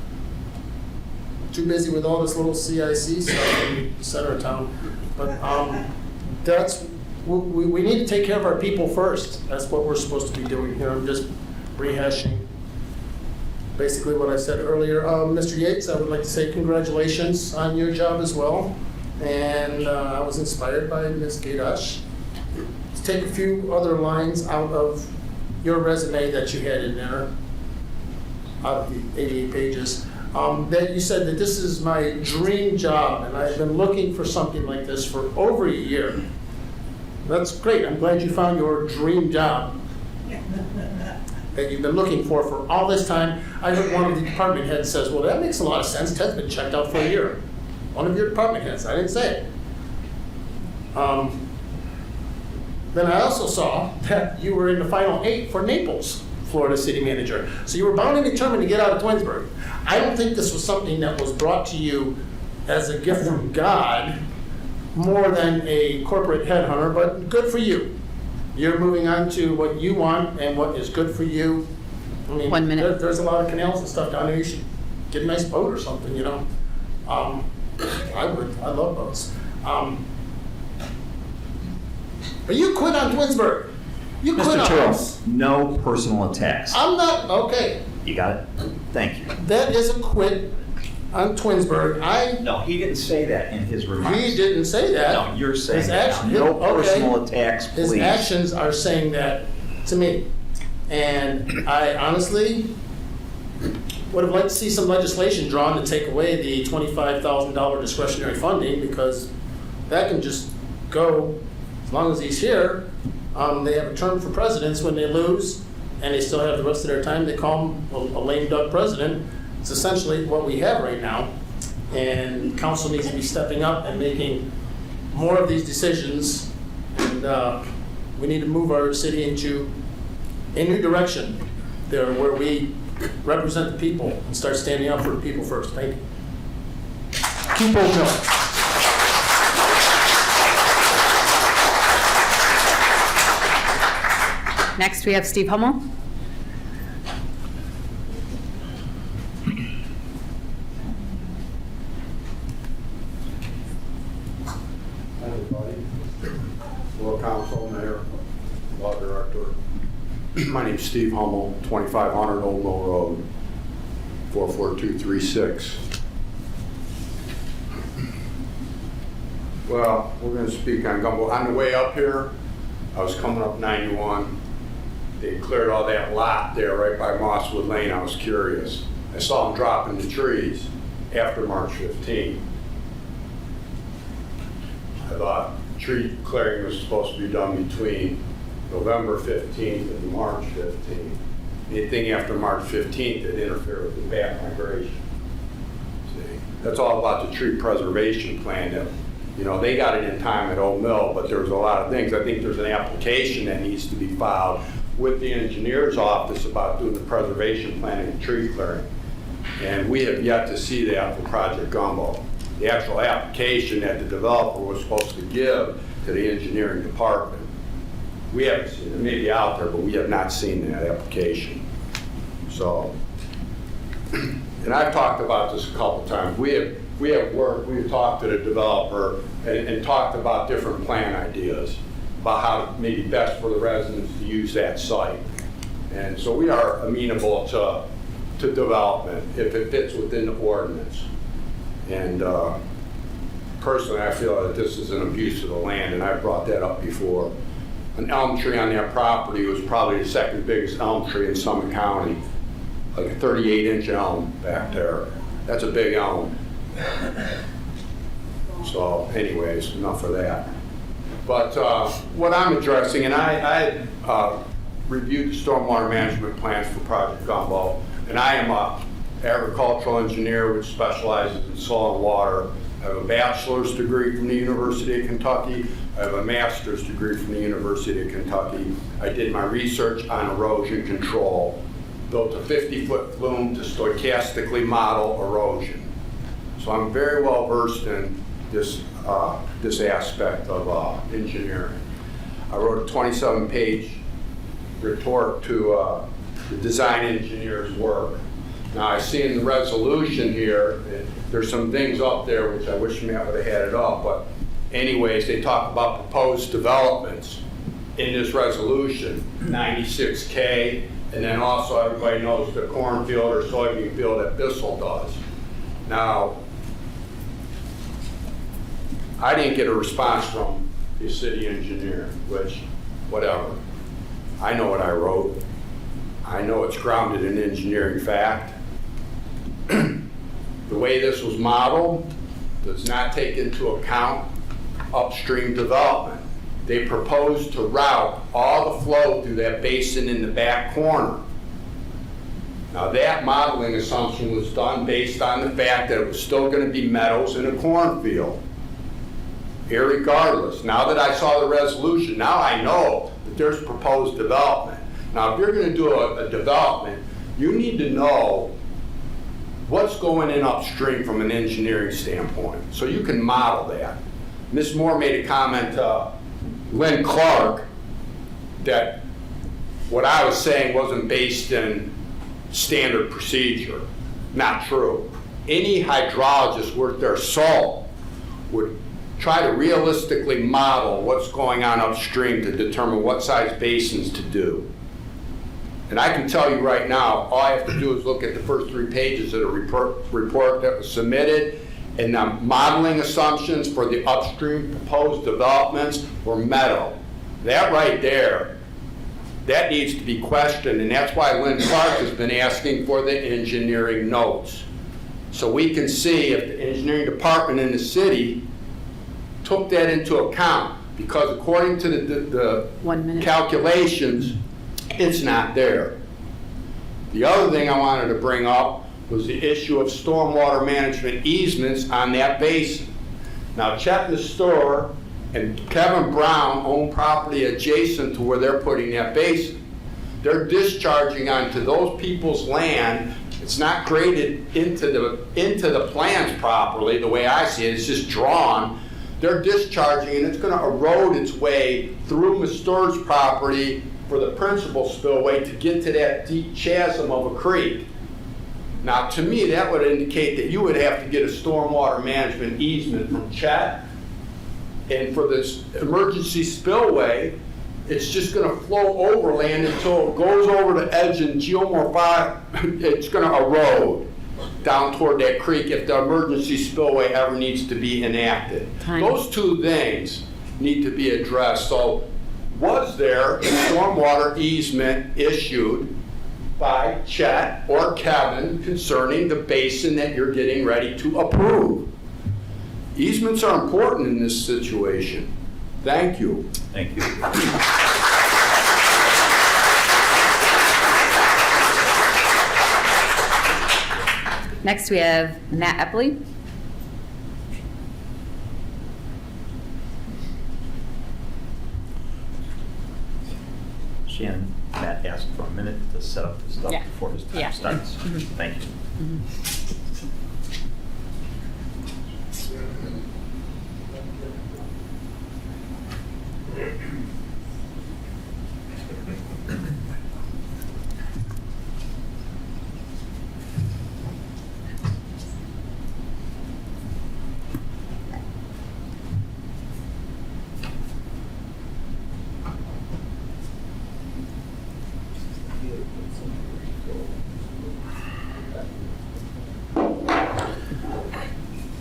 Too busy with all this little CIC stuff in the center of town. But we need to take care of our people first. That's what we're supposed to be doing here. I'm just rehashing basically what I said earlier. Mr. Yates, I would like to say congratulations on your job as well. And I was inspired by Ms. Gaidash to take a few other lines out of your resume that you had in there, out of the 88 pages. That you said that this is my dream job, and I've been looking for something like this for over a year. That's great. I'm glad you found your dream job that you've been looking for all this time. I heard one of the department heads says, well, that makes a lot of sense. Ted's been checked out for a year. One of your department heads. I didn't say it. Then I also saw that you were in the final 8 for Naples, Florida city manager. So you were bound and determined to get out of Twinsburg. I don't think this was something that was brought to you as a gift from God more than a corporate headhunter, but good for you. You're moving on to what you want and what is good for you. I mean, 1 minute. There's a lot of canals and stuff down there. You should get a nice boat or something, you know. I would. I love boats. But you quit on Twinsburg. You quit Mr. on Terrell, us. no personal attacks. I'm not, okay. You got it? Thank you. That is a quit on Twinsburg. No, he didn't say that in his remarks. He didn't say that. No, you're saying His that. action- No okay. personal attacks, His please. actions are saying that to me. And I honestly would have liked to see some legislation drawn to take away the $25,000 discretionary funding, because that can just go as long as he's here. They have a term for presidents. When they lose and they still have the rest of their time, they call him a lame duck president. It's essentially what we have right now. And council needs to be stepping up and making more of these decisions. And we need to move our city into a new direction there, where we represent the people and start standing up for the people first. Thank you. Keep Old Mill. Next, we have Steve Hummel. Everybody, World Council, Mayor, Law Director. My name's Steve Hummel, 2500 Old Mill Road, 44236. Well, we're going to speak on Gumbo. On the way up here, I was coming up 91. They cleared all that lot there right by Mosswood Lane. I was curious. I saw them dropping the trees after March 15. I thought tree clearing was supposed to be done between November 15th and March 15th. Anything after March 15th that interfered with the bat migration. See, that's all about the tree preservation plan. That, you know, they got it in time at Old Mill, but there's a lot of things. I think there's an application that needs to be filed with the engineer's office about doing the preservation plan and tree clearing. And we have yet to see that for Project Gumbo. The actual application that the developer was supposed to give to the engineering department. We haven't seen it. It may be out there, but we have not seen that application. So, and I've talked about this a couple times. We have talked to the developer and talked about different plan ideas about how it may be best for the residents to use that site. And so we are amenable to development if it fits within the ordinance. And personally, I feel that this is an abuse of the land, and I've brought that up before. An elm tree on that property was probably the second biggest elm tree in Summit County, like a 38-inch elm back there. That's a big elm. So anyways, enough of that. But what I'm addressing, and I reviewed the stormwater management plans for Project Gumbo, and I am an agricultural engineer which specializes in soil and water. I have a bachelor's degree from the University of Kentucky. I have a master's degree from the University of Kentucky. I did my research on erosion control, built a 50-foot flume to stochastically model erosion. So I'm very well versed in this aspect of engineering. I wrote a 27-page report to the design engineer's work. Now I see in the resolution here, there's some things up there which I wish Matt would have had it up, but anyways, they talk about proposed developments in this resolution, 96K, and then also everybody knows the cornfield or soybean field that Bissell does. Now, I didn't get a response from the city engineer, which, whatever. I know what I wrote. I know it's grounded in engineering fact. The way this was modeled does not take into account upstream development. They proposed to route all the flow through that basin in the back corner. Now that modeling assumption was done based on the fact that it was still going to be meadows in a cornfield. Irregardless, now that I saw the resolution, now I know that there's proposed development. Now if you're going to do a development, you need to know what's going in upstream from an engineering standpoint, so you can model that. Ms. Moore made a comment to Lynn Clark that what I was saying wasn't based in standard procedure. Not true. Any hydrologist worth their salt would try to realistically model what's going on upstream to determine what size basins to do. And I can tell you right now, all I have to do is look at the first 3 pages of the report that was submitted, and the modeling assumptions for the upstream proposed developments were meadow. That right there, that needs to be questioned, and that's why Lynn Clark has been asking for the engineering notes. So we can see if the engineering department in the city took that into account, because according to the calculations, it's not there. The other thing I wanted to bring up was the issue of stormwater management easements on that basin. Now, Chet Store and Kevin Brown own property adjacent to where they're putting that basin. They're discharging onto those people's land. It's not graded into the plans properly, the way I see it. It's just drawn. They're discharging, and it's going to erode its way through Mistor's property for the principal spillway to get to that deep chasm of a creek. Now, to me, that would indicate that you would have to get a stormwater management easement from Chet. And for this emergency spillway, it's just going to flow overland until it goes over the edge and it's going to erode down toward that creek if the emergency spillway ever needs to be enacted. Those two things need to be addressed. So, was there a stormwater easement issued by Chet or Kevin concerning the basin that you're getting ready to approve? Easements are important in this situation. Thank you. Thank you. Next, we have Matt Epley. Shannon, Matt asked for a minute to set up the stuff before his time starts. Thank you.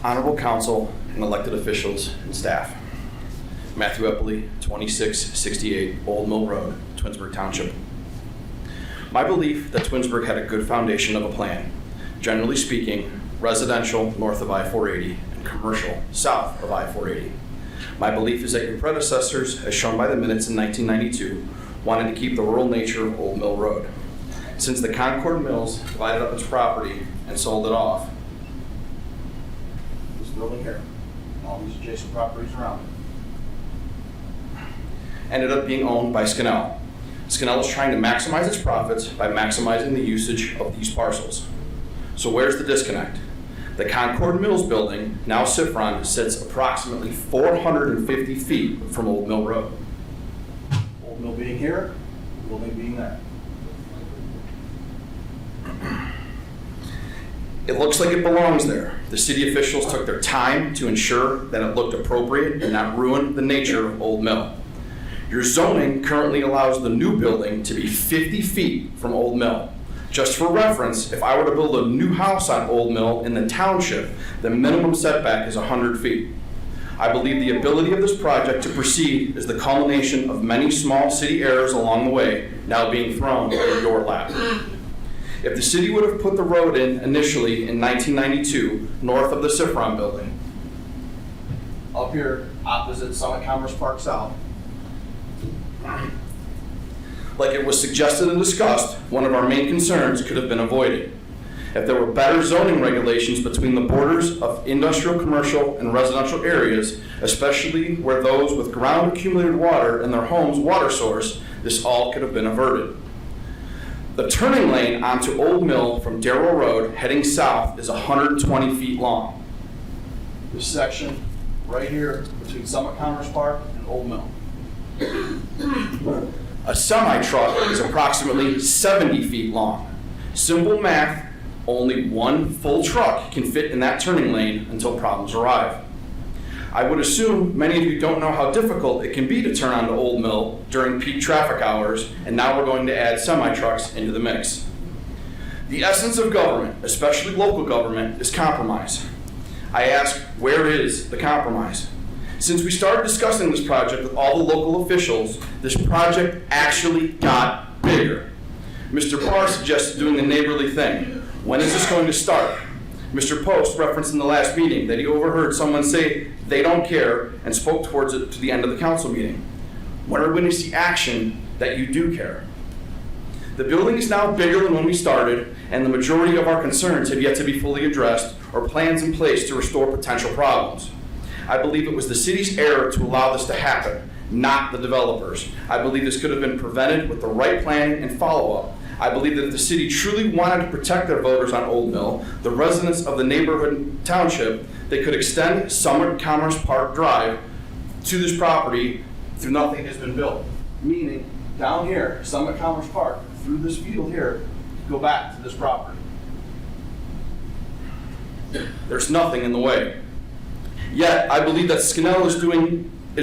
honorable council, and elected officials and staff. Matthew Epley, 2668 Old Mill Road, Twinsburg Township. My belief that Twinsburg had a good foundation of a plan, generally speaking, residential north of I-480 and commercial south of I-480. My belief is that your predecessors, as shown by the minutes in 1992, wanted to keep the rural nature of Old Mill Road. Since the Concord Mills divided up its property and sold it off, this building here, and all these adjacent properties around it, ended up being owned by Scannell. Scannell is trying to maximize its profits by maximizing the usage of these parcels. So where's the disconnect? The Concord Mills building, now Sifron, sits approximately 450 feet from Old Mill Road. Old Mill being here, building being there. It looks like it belongs there. The city officials took their time to ensure that it looked appropriate and not ruin the nature of Old Mill. Your zoning currently allows the new building to be 50 feet from Old Mill. Just for reference, if I were to build a new house on Old Mill in the township, the minimum setback is 100 feet. I believe the ability of this project to proceed is the culmination of many small city errors along the way, now being thrown in your lap. If the city would have put the road in initially in 1992, north of the Sifron building, up here opposite Summit Commerce Park South, like it was suggested and discussed, one of our main concerns could have been avoided. If there were better zoning regulations between the borders of industrial, commercial, and residential areas, especially where those with ground accumulated water in their home's water source, this all could have been averted. The turning lane onto Old Mill from Darrow Road heading south is 120 feet long. This section right here between Summit Commerce Park and Old Mill. A semi-truck is approximately 70 feet long. Simple math, only one full truck can fit in that turning lane until problems arrive. I would assume many of you don't know how difficult it can be to turn onto Old Mill during peak traffic hours, and now we're going to add semi-trucks into the mix. The essence of government, especially local government, is compromise. I ask, where is the compromise? Since we started discussing this project with all the local officials, this project actually got bigger. Mr. Barr suggested doing the neighborly thing. When is this going to start? Mr. Post referenced in the last meeting that he overheard someone say they don't care and spoke towards it to the end of the council meeting. When are we going to see action that you do care? The building is now bigger than when we started, and the majority of our concerns have yet to be fully addressed or plans in place to restore potential problems. I believe it was the city's error to allow this to happen, not the developers. I believe this could have been prevented with the right planning and follow-up. I believe that if the city truly wanted to protect their voters on Old Mill, the residents of the neighborhood township, they could extend Summit Commerce Park Drive to this property through nothing has been built. Meaning, down here, Summit Commerce Park, through this field here, go back to this property. There's nothing in the way. Yet, I believe that Scannell is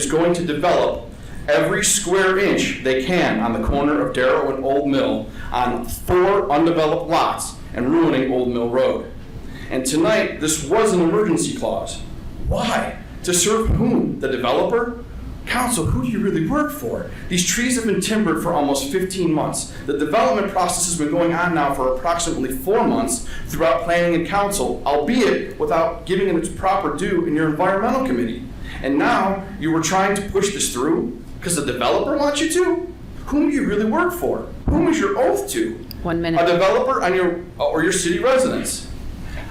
going to develop every square inch they can on the corner of Darrow and Old Mill on 4 undeveloped lots and ruining Old Mill Road. And tonight, this was an emergency clause. Why? To serve whom? The developer? Council, who do you really work for? These trees have been timbered for almost 15 months. The development process has been going on now for approximately 4 months throughout planning and council, albeit without giving it its proper due in your environmental committee. And now you were trying to push this through because the developer wants you to? Whom do you really work for? Whom is your oath to? 1 minute. A developer or your city residents?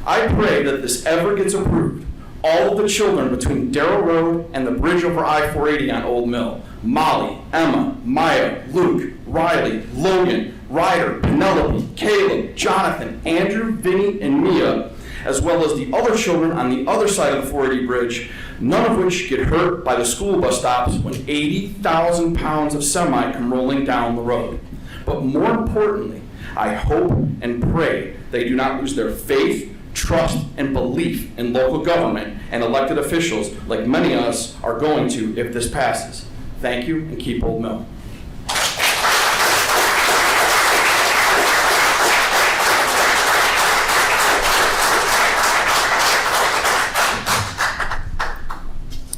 I pray that this ever gets approved. All of the children between Darrow Road and the bridge over I-480 on Old Mill, Molly, Emma, Maya, Luke, Riley, Logan, Ryder, Penelope, Caleb, Jonathan, Andrew, Vinny, and Mia, as well as the other children on the other side of the 480 bridge, none of which get hurt by the school bus stops when 80,000 pounds of semi come rolling down the road. But more importantly, I hope and pray they do not lose their faith, trust, and belief in local government and elected officials like many of us are going to if this passes. Thank you, and keep Old Mill.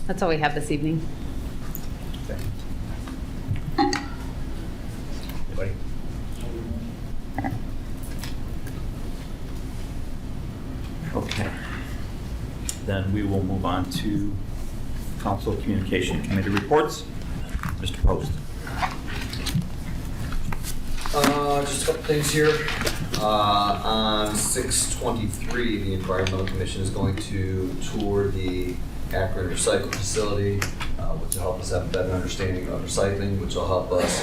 That's all we have this evening. Anybody? Okay. Then we will move on to Council Communication Committee reports. Mr. Post. Just a couple things here. On 6/23, the Environmental Commission is going to tour the Akron Recycle Facility, which will help us have a better understanding of recycling, which will help us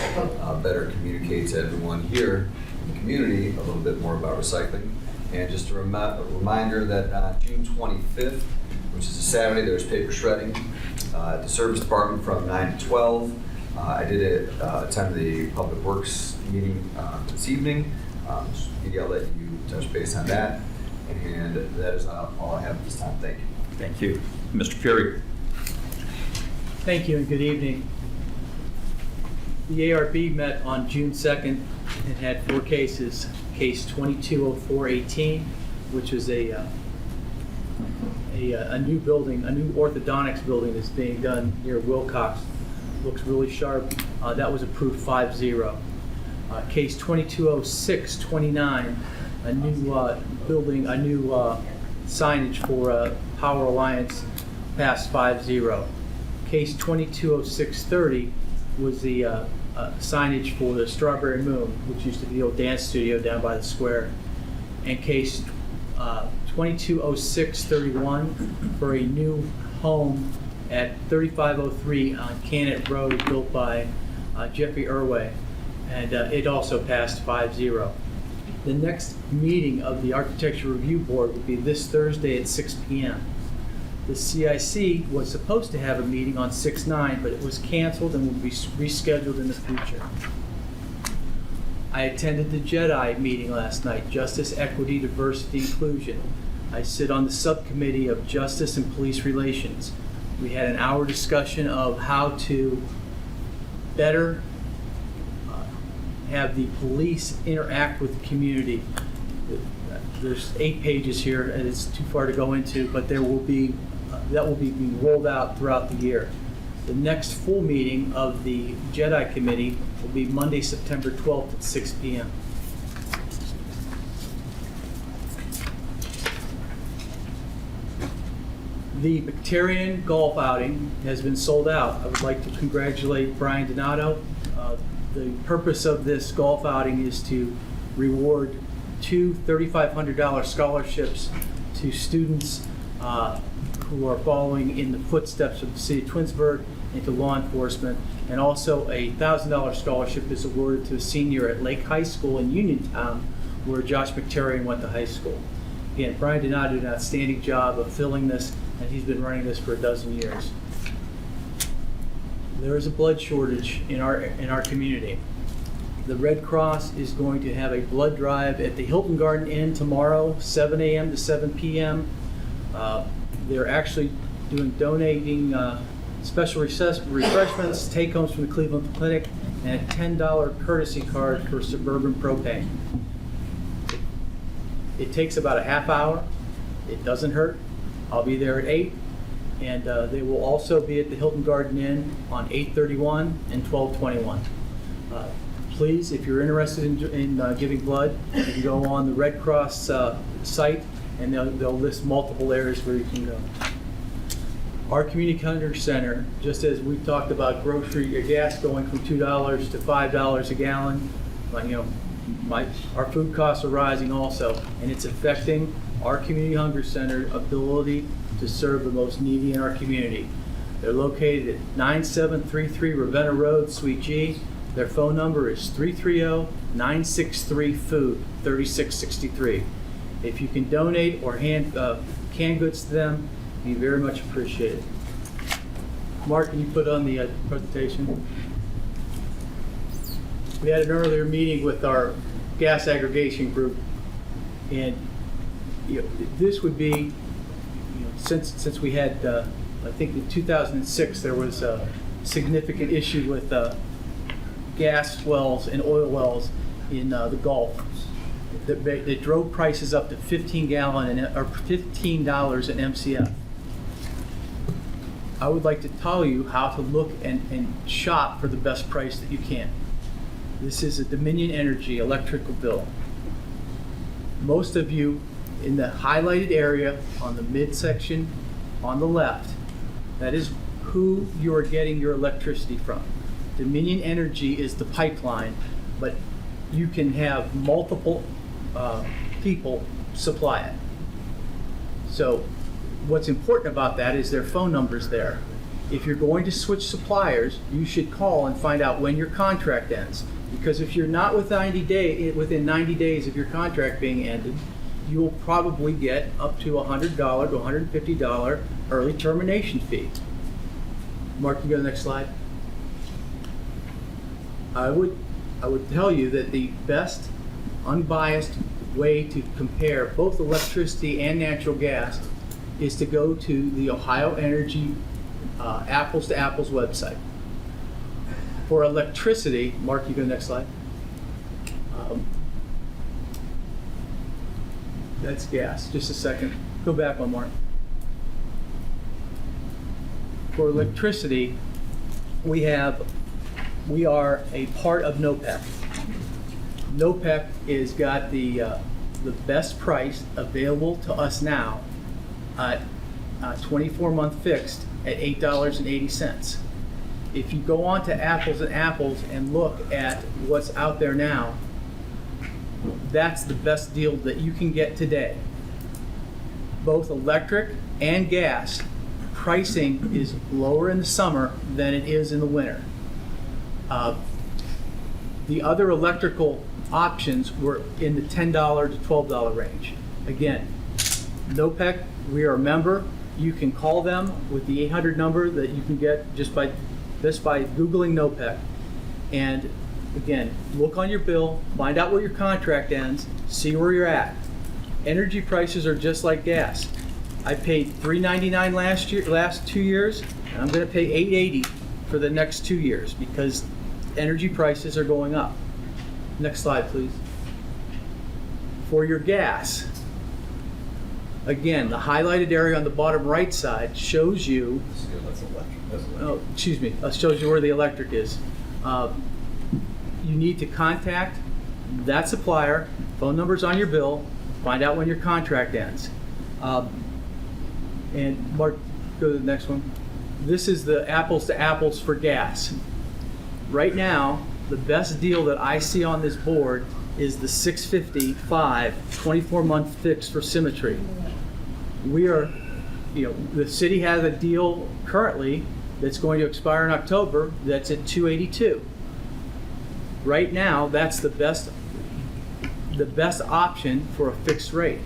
better communicate to everyone here in the community a little bit more about recycling. And just a reminder that on June 25th, which is a Saturday, there's paper shredding at the Service Department from 9 to 12. I did attend the Public Works meeting this evening. Maybe I'll let you touch base on that. And that is all I have at this time. Thank you. Thank you. Mr. Fury. Thank you and good evening. The ARB met on June 2nd and had 4 cases. Case 220418, which is a new building, a new orthodontics building that's being done near Wilcox. Looks really sharp. That was approved 5-0. Case 220629, a new building, a new signage for Power Alliance, passed 5-0. Case 220630 was the signage for the Strawberry Moon, which used to be the old dance studio down by the square. And case 220631 for a new home at 3503 on Cannon Road, built by Jeffrey Irway, and it also passed 5-0. The next meeting of the Architecture Review Board would be this Thursday at 6 p.m. The CIC was supposed to have a meeting on 6/9, but it was canceled and will be rescheduled in the future. I attended the JEDI meeting last night, Justice, Equity, Diversity, Inclusion. I sit on the subcommittee of Justice and Police Relations. We had an hour discussion of how to better have the police interact with the community. There's 8 pages here, and it's too far to go into, but there will be that will be being rolled out throughout the year. The next full meeting of the JEDI committee will be Monday, September 12th at 6 p.m. The Victorian golf outing has been sold out. I would like to congratulate Brian Donato. The purpose of this golf outing is to reward 2 $3,500 scholarships to students who are following in the footsteps of the city of Twinsburg into law enforcement. And also a $1,000 scholarship is awarded to a senior at Lake High School in Uniontown, where Josh McTerrian went to high school. Again, Brian Donato did an outstanding job of filling this, and he's been running this for a dozen years. There is a blood shortage in our community. The Red Cross is going to have a blood drive at the Hilton Garden Inn tomorrow, 7 a.m. to 7 p.m. They're actually donating special refreshments, take-homes from the Cleveland Clinic, and a $10 courtesy card for Suburban Propane. It takes about a half hour. It doesn't hurt. I'll be there at 8. And they will also be at the Hilton Garden Inn on 8/31 and 12/21. Please, if you're interested in giving blood, you can go on the Red Cross site, and they'll list multiple areas where you can go. Our Community Hunger Center, just as we talked about gas going from $2 to $5 a gallon, our food costs are rising also, and it's affecting our Community Hunger Center ability to serve the most needy in our community. They're located at 9733 Ravenna Road, Suite G. Their phone number is 330-963-FOOD, 3663. If you can donate or hand canned goods to them, it'd be very much appreciated. Mark, can you put on the presentation? We had an earlier meeting with our gas aggregation group, and this would be, since we had, I think in 2006 there was a significant issue with gas wells and oil wells in the Gulf that drove prices up to $15 an MCF. I would like to tell you how to look and shop for the best price that you can. This is a Dominion Energy electrical bill. Most of you in the highlighted area on the midsection on the left, that is who you are getting your electricity from. Dominion Energy is the pipeline, but you can have multiple people supply it. So what's important about that is their phone numbers there. If you're going to switch suppliers, you should call and find out when your contract ends. Because if you're not within 90 days of your contract being ended, you will probably get up to $100 to $150 early termination fee. Mark, you go to the next slide. I would tell you that the best unbiased way to compare both electricity and natural gas is to go to the Ohio Energy Apples to Apples website. For electricity, Mark, you go to the next slide. That's gas. Just a second. Go back one more. For electricity, we are a part of NOPEC. NOPEC has got the best price available to us now at 24-month fixed at $8.80. If you go on to Apples and Apples and look at what's out there now, that's the best deal that you can get today. Both electric and gas pricing is lower in the summer than it is in the winter. The other electrical options were in the $10 to $12 range. Again, NOPEC, we are a member. You can call them with the 800 number that you can get just by Googling NOPEC. And again, look on your bill, find out where your contract ends, see where you're at. Energy prices are just like gas. I paid $3.99 last 2 years, and I'm going to pay $8.80 for the next 2 years because energy prices are going up. Next slide, please. For your gas, again, the highlighted area on the bottom right side shows you. Shows you where the electric is. You need to contact that supplier. Phone number's on your bill. Find out when your contract ends. And Mark, go to the next one. This is the apples to apples for gas. Right now, the best deal that I see on this board is the $655 24-month fix for Symmetry. The city has a deal currently that's going to expire in October that's at $282. Right now, that's the best option for a fixed rate.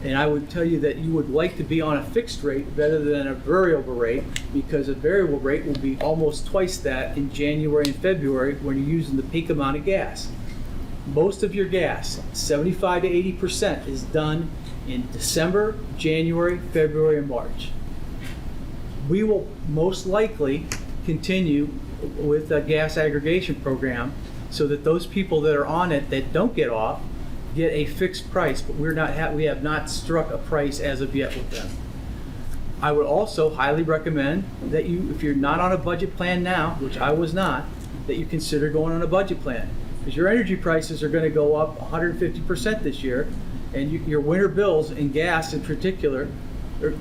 And I would tell you that you would like to be on a fixed rate better than a variable rate, because a variable rate will be almost twice that in January and February when you're using the peak amount of gas. Most of your gas, 75 to 80%, is done in December, January, February, and March. We will most likely continue with a gas aggregation program so that those people that are on it that don't get off get a fixed price, but we have not struck a price as of yet with them. I would also highly recommend that if you're not on a budget plan now, which I was not, that you consider going on a budget plan, because your energy prices are going to go up 150% this year, and your winter bills in gas in particular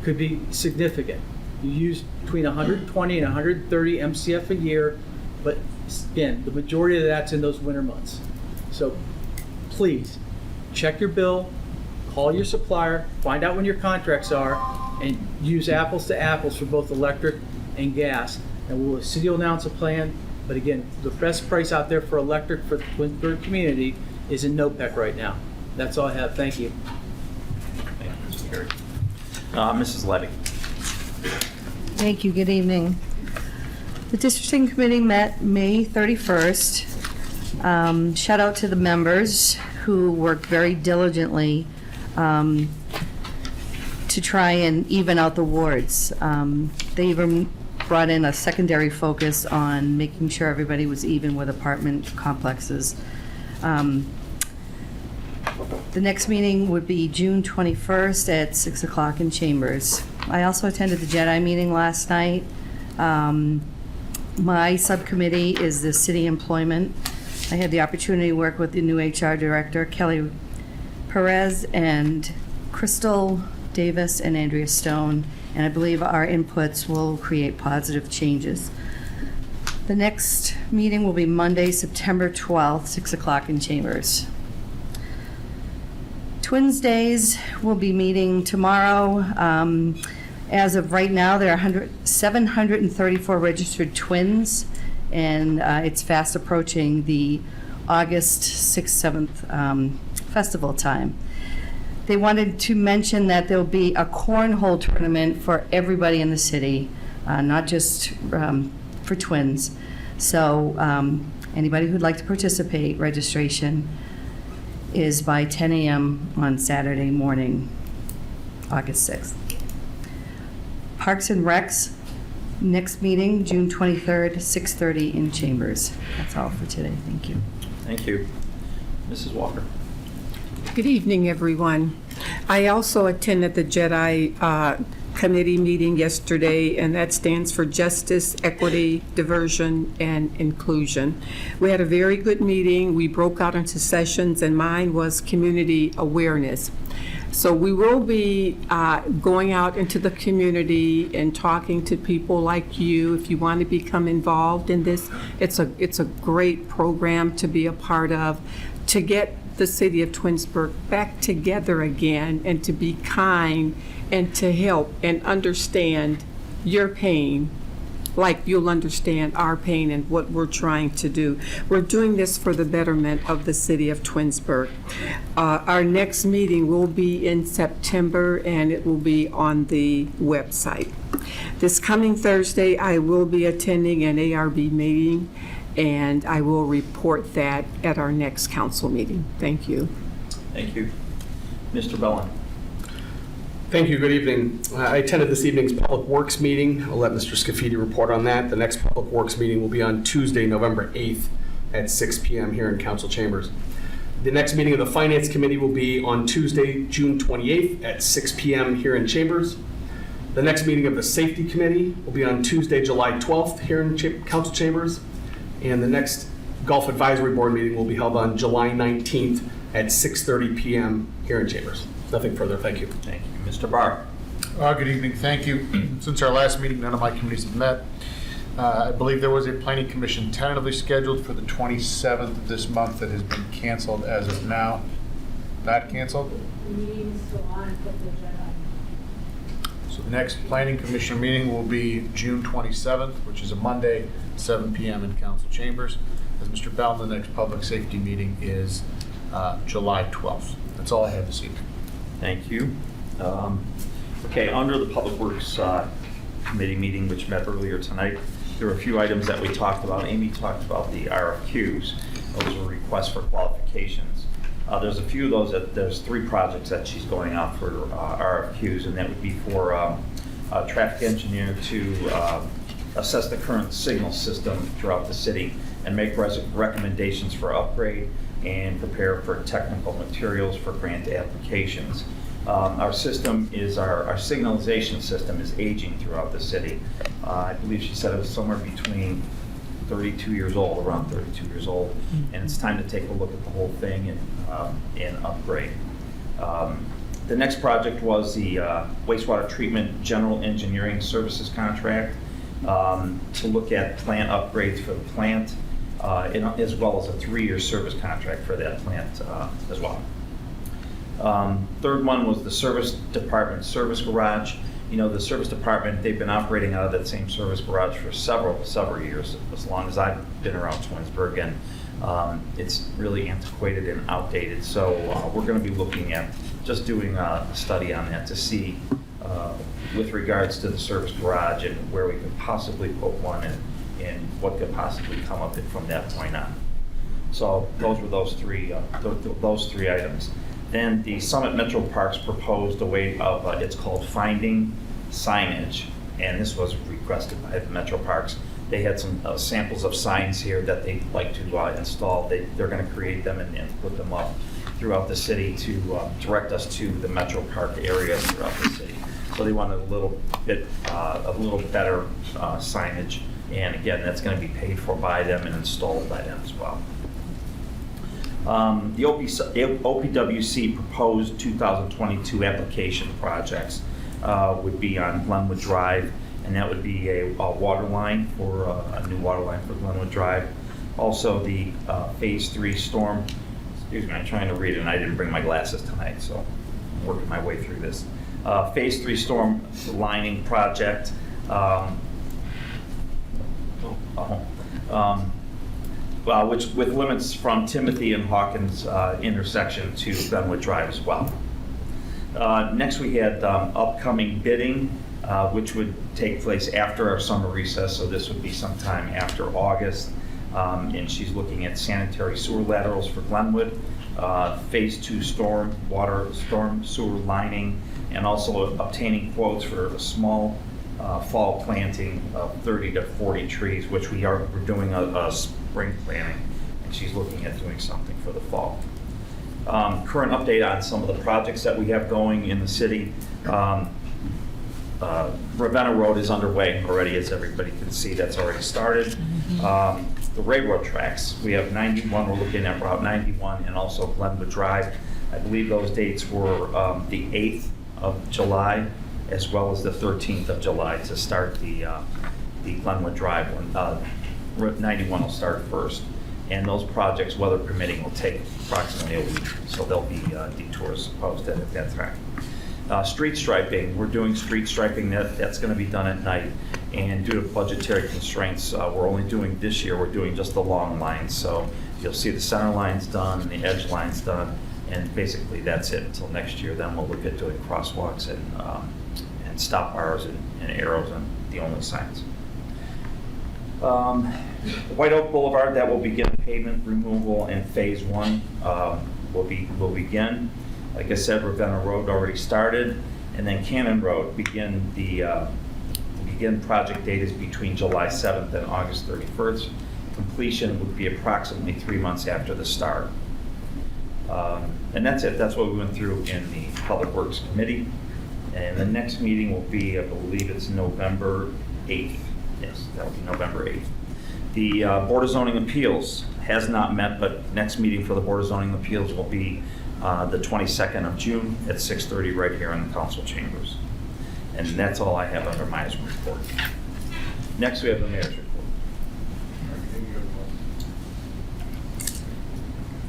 could be significant. You use between 120 and 130 MCF a year, but again, the majority of that's in those winter months. So please, check your bill, call your supplier, find out when your contracts are, and use apples to apples for both electric and gas. And the city will announce a plan, but again, the best price out there for electric for the Twinsburg community is in NOPEC right now. That's all I have. Thank you. Mrs. Levy. Thank you. Good evening. The districting committee met May 31st. Shout out to the members who worked very diligently to try and even out the wards. They even brought in a secondary focus on making sure everybody was even with apartment complexes. The next meeting would be June 21st at 6 o'clock in Chambers. I also attended the Jedi meeting last night. My subcommittee is the city employment. I had the opportunity to work with the new HR director, Kelly Perez, and Crystal Davis and Andrea Stone, and I believe our inputs will create positive changes. The next meeting will be Monday, September 12th, 6 o'clock in Chambers. Twins Days will be meeting tomorrow. As of right now, there are 734 registered twins, and it's fast approaching the August 6th, 7th festival time. They wanted to mention that there'll be a cornhole tournament for everybody in the city, not just for twins. So anybody who'd like to participate, registration is by 10 a.m. on Saturday morning, August 6th. Parks and Recs, next meeting, June 23rd, 6:30 in Chambers. That's all for today. Thank you. Thank you. Mrs. Walker. Good evening, everyone. I also attended the Jedi committee meeting yesterday, and that stands for Justice, Equity, Diversion, and Inclusion. We had a very good meeting. We broke out into sessions, and mine was community awareness. So we will be going out into the community and talking to people like you. If you want to become involved in this, it's a great program to be a part of, to get the city of Twinsburg back together again, and to be kind and to help and understand your pain like you'll understand our pain and what we're trying to do. We're doing this for the betterment of the city of Twinsburg. Our next meeting will be in September, and it will be on the website. This coming Thursday, I will be attending an ARB meeting, and I will report that at our next council meeting. Thank you. Thank you. Mr. Bellin. Thank you. Good evening. I attended this evening's Public Works meeting. I'll let Mr. Scafidi report on that. The next Public Works meeting will be on Tuesday, November 8th at 6 p.m. here in Council Chambers. The next meeting of the Finance Committee will be on Tuesday, June 28th at 6 p.m. here in Chambers. The next meeting of the Safety Committee will be on Tuesday, July 12th here in Council Chambers. And the next Golf Advisory Board meeting will be held on July 19th at 6:30 p.m. here in Chambers. Nothing further. Thank you. Thank you. Mr. Barr. Good evening. Thank you. Since our last meeting, none of my committees have met. I believe there was a planning commission tentatively scheduled for the 27th of this month that has been canceled as of now. Not canceled? The meeting is still on, but the agenda. So the next planning commission meeting will be June 27th, which is a Monday, 7 p.m. in council chambers. As Mr. Bellin, the next public safety meeting is July 12th. That's all I have this evening. Thank you. Okay, under the Public Works Committee meeting, which met earlier tonight, there were a few items that we talked about. Amy talked about the RFQs. Those are requests for qualifications. There's a few of those. There's 3 projects that she's going out for RFQs, and that would be for a traffic engineer to assess the current signal system throughout the city and make recommendations for upgrade and prepare for technical materials for grant applications. Our system is, our signalization system is aging throughout the city. I believe she said it was somewhere between 32 years old, around 32 years old, and it's time to take a look at the whole thing and upgrade. The next project was the wastewater treatment general engineering services contract to look at plant upgrades for the plant, as well as a 3-year service contract for that plant as well. Third one was the service department service garage. You know, the service department, they've been operating out of that same service garage for several years, as long as I've been around Twinsburg, and it's really antiquated and outdated. So we're going to be looking at just doing a study on that to see with regards to the service garage and where we could possibly put one and what could possibly come of it from that point on. So those were those three items. Then the Summit Metro Parks proposed a way of, it's called finding signage, and this was requested by the Metro Parks. They had some samples of signs here that they'd like to install. They're going to create them and put them up throughout the city to direct us to the Metro Park area throughout the city. So they wanted a little better signage. And again, that's going to be paid for by them and installed by them as well. The OPWC proposed 2022 application projects would be on Glenwood Drive, and that would be a water line for a new water line for Glenwood Drive. Also, the Phase 3 storm. Excuse me, I'm trying to read it, and I didn't bring my glasses tonight, so I'm working my way through this. Phase 3 storm lining project. Which with limits from Timothy and Hawkins intersection to Glenwood Drive as well. Next, we had upcoming bidding, which would take place after our summer recess, so this would be sometime after August. And she's looking at sanitary sewer laterals for Glenwood, Phase 2 storm sewer lining, and also obtaining quotes for a small fall planting of 30 to 40 trees, which we're doing a spring planting, and she's looking at doing something for the fall. Current update on some of the projects that we have going in the city. Ravenna Road is underway already, as everybody can see. That's already started. The railroad tracks, we have 91, we're looking at Route 91 and also Glenwood Drive. I believe those dates were the 8th of July as well as the 13th of July to start the Glenwood Drive one. Route 91 will start first. And those projects, weather permitting, will take approximately a week. So there'll be detours posted at that time. Street striping, we're doing street striping, that's going to be done at night. And due to budgetary constraints, we're only doing this year, we're doing just the long lines. So you'll see the center lines done and the edge lines done. And basically that's it until next year. Then we'll look at doing crosswalks and stop bars and arrows and the only signs. White Oak Boulevard, that will begin pavement removal in Phase 1 will begin. Like I said, Ravenna Road already started, and then Cannon Road the project date is between July 7th and August 31st. Completion would be approximately 3 months after the start. And that's it. That's what we went through in the Public Works Committee. And the next meeting will be, I believe it's November 8th. Yes, that will be November 8th. The Board of Zoning Appeals has not met, but next meeting for the Board of Zoning Appeals will be the 22nd of June at 6:30 right here in the council chambers. And that's all I have under my report. Next, we have the mayor's report.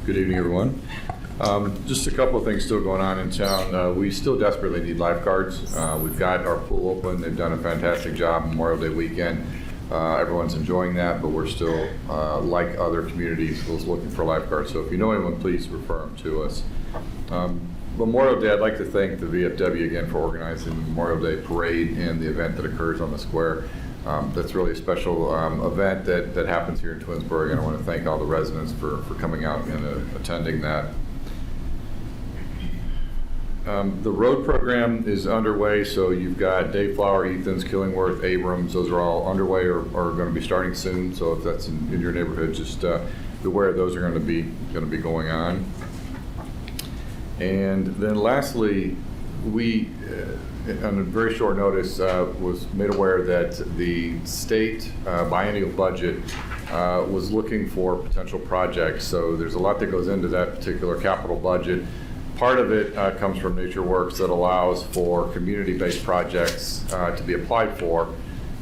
Good evening, everyone. Just a couple of things still going on in town. We still desperately need lifeguards. We've got our pool open. They've done a fantastic job Memorial Day weekend. Everyone's enjoying that, but we're still, like other communities, looking for lifeguards. So if you know anyone, please refer them to us. Memorial Day, I'd like to thank the VFW again for organizing the Memorial Day Parade and the event that occurs on the square. That's really a special event that happens here in Twinsburg, and I want to thank all the residents for coming out and attending that. The road program is underway, so you've got Dayflower, Ethan's, Killingworth, Abrams. Those are all underway or are going to be starting soon. So if that's in your neighborhood, just be aware those are going to be going on. And then lastly, we, on a very short notice, was made aware that the state biennial budget was looking for potential projects. So there's a lot that goes into that particular capital budget. Part of it comes from Nature Works that allows for community-based projects to be applied for.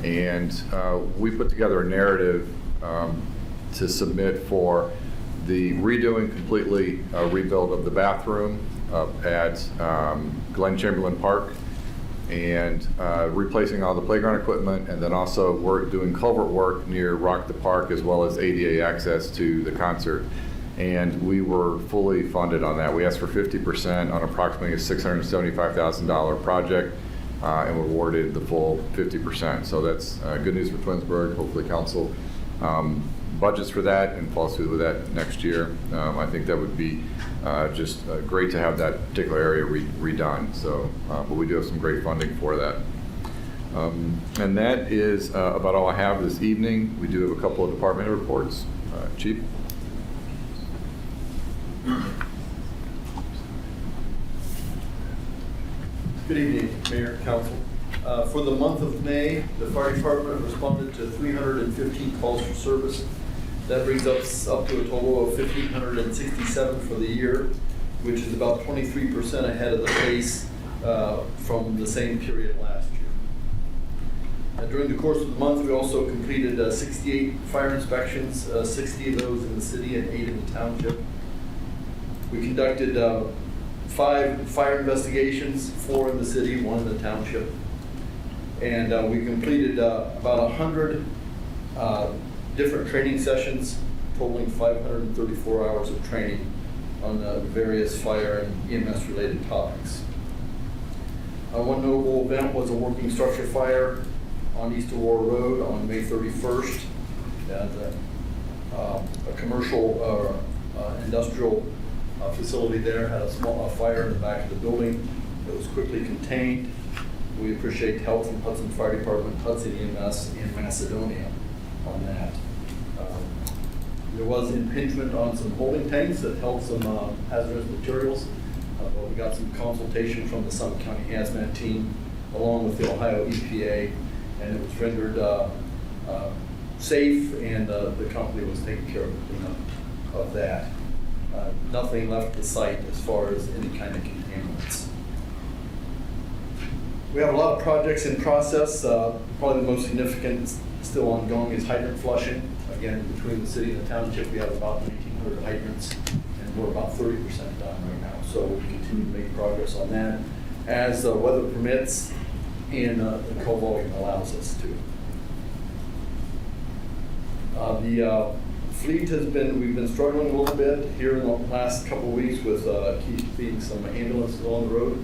And we put together a narrative to submit for the redoing completely rebuild of the bathroom at Glen Chamberlain Park, and replacing all the playground equipment, and then also we're doing culvert work near Rock the Park as well as ADA access to the concert. And we were fully funded on that. We asked for 50% on approximately a $675,000 project, and were awarded the full 50%. So that's good news for Twinsburg. Hopefully council budgets for that and follows through with that next year. I think that would be just great to have that particular area redone. So, but we do have some great funding for that. And that is about all I have this evening. We do have a couple of department reports. Chief? Good evening, Mayor, Council. For the month of May, the fire department responded to 315 calls for service. That brings us up to a total of 1,567 for the year, which is about 23% ahead of the pace from the same period last year. During the course of the month, we also completed 68 fire inspections, 60 of those in the city and 8 in the township. We conducted 5 fire investigations, 4 in the city, 1 in the township. And we completed about 100 different training sessions, totaling 534 hours of training on various fire and EMS-related topics. One notable event was a working structure fire on East Aurora Road on May 31st. A commercial industrial facility there had a small fire in the back of the building. It was quickly contained. We appreciate help from Hudson Fire Department, Hudson EMS, and Macedonia on that. There was impingement on some holding tanks that held some hazardous materials. But we got some consultation from the Summit County Hazmat team along with the Ohio EPA, and it was rendered safe, and the company was taking care of the cleanup of that. Nothing left the site as far as any kind of contaminants. We have a lot of projects in process. Probably the most significant still ongoing is hydrant flushing. Again, between the city and the township, we have about 1,900 hydrants, and we're about 30% done right now. So we continue to make progress on that as weather permits and the coal volume allows us to. The fleet we've been struggling a little bit here in the last couple of weeks with keeping some ambulances on the road.